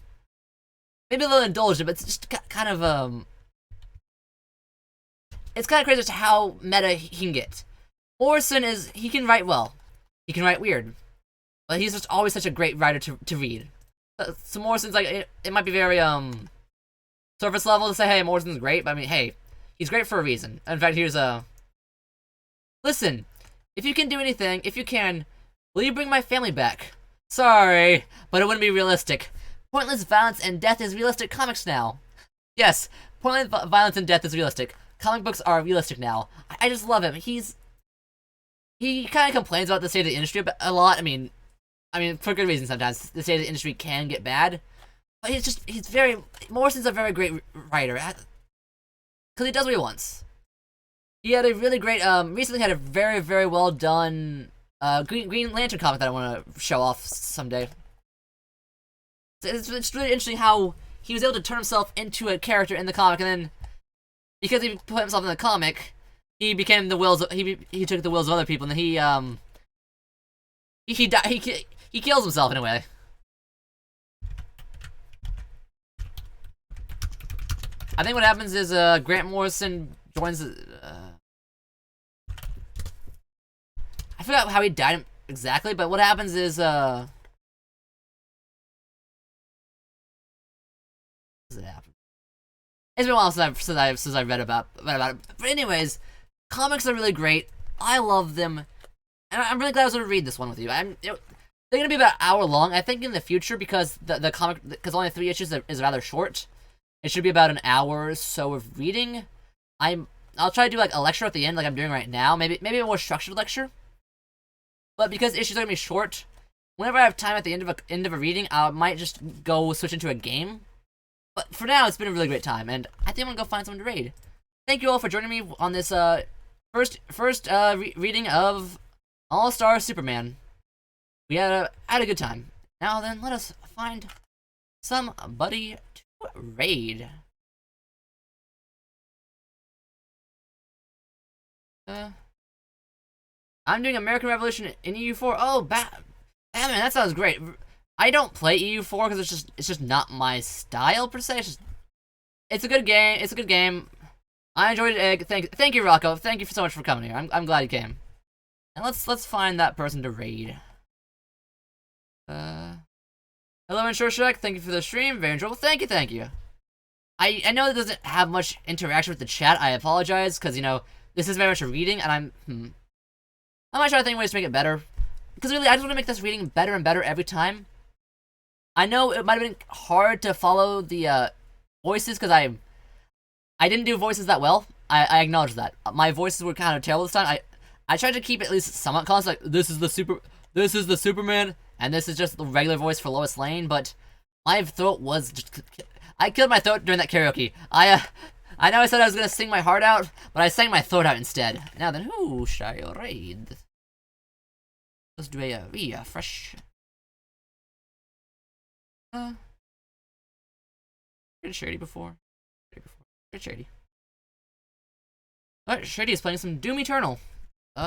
Maybe a little indulgent, but it's just kind of it's kind of crazy as to how meta he can get. Morrison he can write well. He can write weird. But he's just always such a great writer to read. So Morrison's like, it might be very, surface level to say, hey, Morrison's great, but I mean, hey, he's great for a reason. In fact, here's listen, if you can do anything, if you can, will you bring my family back? Sorry, but it wouldn't be realistic. Pointless violence and death is realistic comics now. Yes, pointless violence and death is realistic. Comic books are realistic now. I just love him. He kind of complains about the state of the industry a lot. I mean, for good reason sometimes. The state of the industry can get bad. But Morrison's a very great writer. Because he does what he wants. He had a really great, recently had a very well done, Green Lantern comic that I want to show off someday. It's really interesting how he was able to turn himself into a character in the comic, and then, because he put himself in the comic, he became the wills. He took the wills of other people, and then he kills himself in a way. I think what happens is Grant Morrison joins. I forgot how he died exactly, but what happens is does it happen? It's been a while since I've read about it. But anyways, comics are really great. I love them, and I'm really glad I was able to read this one with you. They're gonna be about an hour long. I think in the future, because the comic, because only 3 issues is rather short, it should be about an hour or so of reading. I'll try to do like a lecture at the end, like I'm doing right now. Maybe a more structured lecture. But because issues are gonna be short, whenever I have time at the end of a reading, I might just go switch into a game. But for now, it's been a really great time, and I think I'm gonna go find someone to raid. Thank you all for joining me on this first reading of All-Star Superman. We had a good time. Now then, let us find somebody to raid. I'm doing American Revolution in EU4. Oh, Batman, that sounds great. I don't play EU4 because it's just not my style per se. It's a good game. It's a good game. I enjoyed it. Thank you, Rocco. Thank you so much for coming here. I'm glad you came. And let's find that person to raid. Hello, Insurshek. Thank you for the stream. Very enjoyable. Thank you. I know it doesn't have much interaction with the chat. I apologize because this is very much a reading, and I'm not trying to think of ways to make it better. Because really, I just want to make this reading better and better every time. I know it might have been hard to follow the voices because I didn't do voices that well. I acknowledge that. My voices were kind of terrible this time. I tried to keep it at least somewhat constant. Like, this is the Superman, and this is just the regular voice for Lois Lane. But my throat was just, I killed my throat during that karaoke. I know I said I was gonna sing my heart out, but I sang my throat out instead. Now then, who shall I raid? Let's do a refresh. Pretty shady before. Pretty shady. Alright, Shady is playing some Doom Eternal.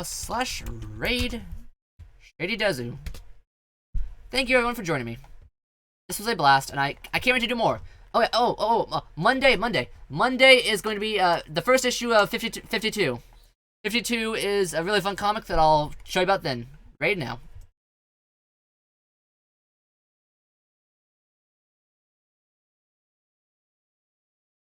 Slash raid Shady Dezu. Thank you everyone for joining me. This was a blast, and I can't wait to do more. Oh yeah, Monday. Monday is going to be the first issue of 52. 52 is a really fun comic that I'll show you about then. Right now.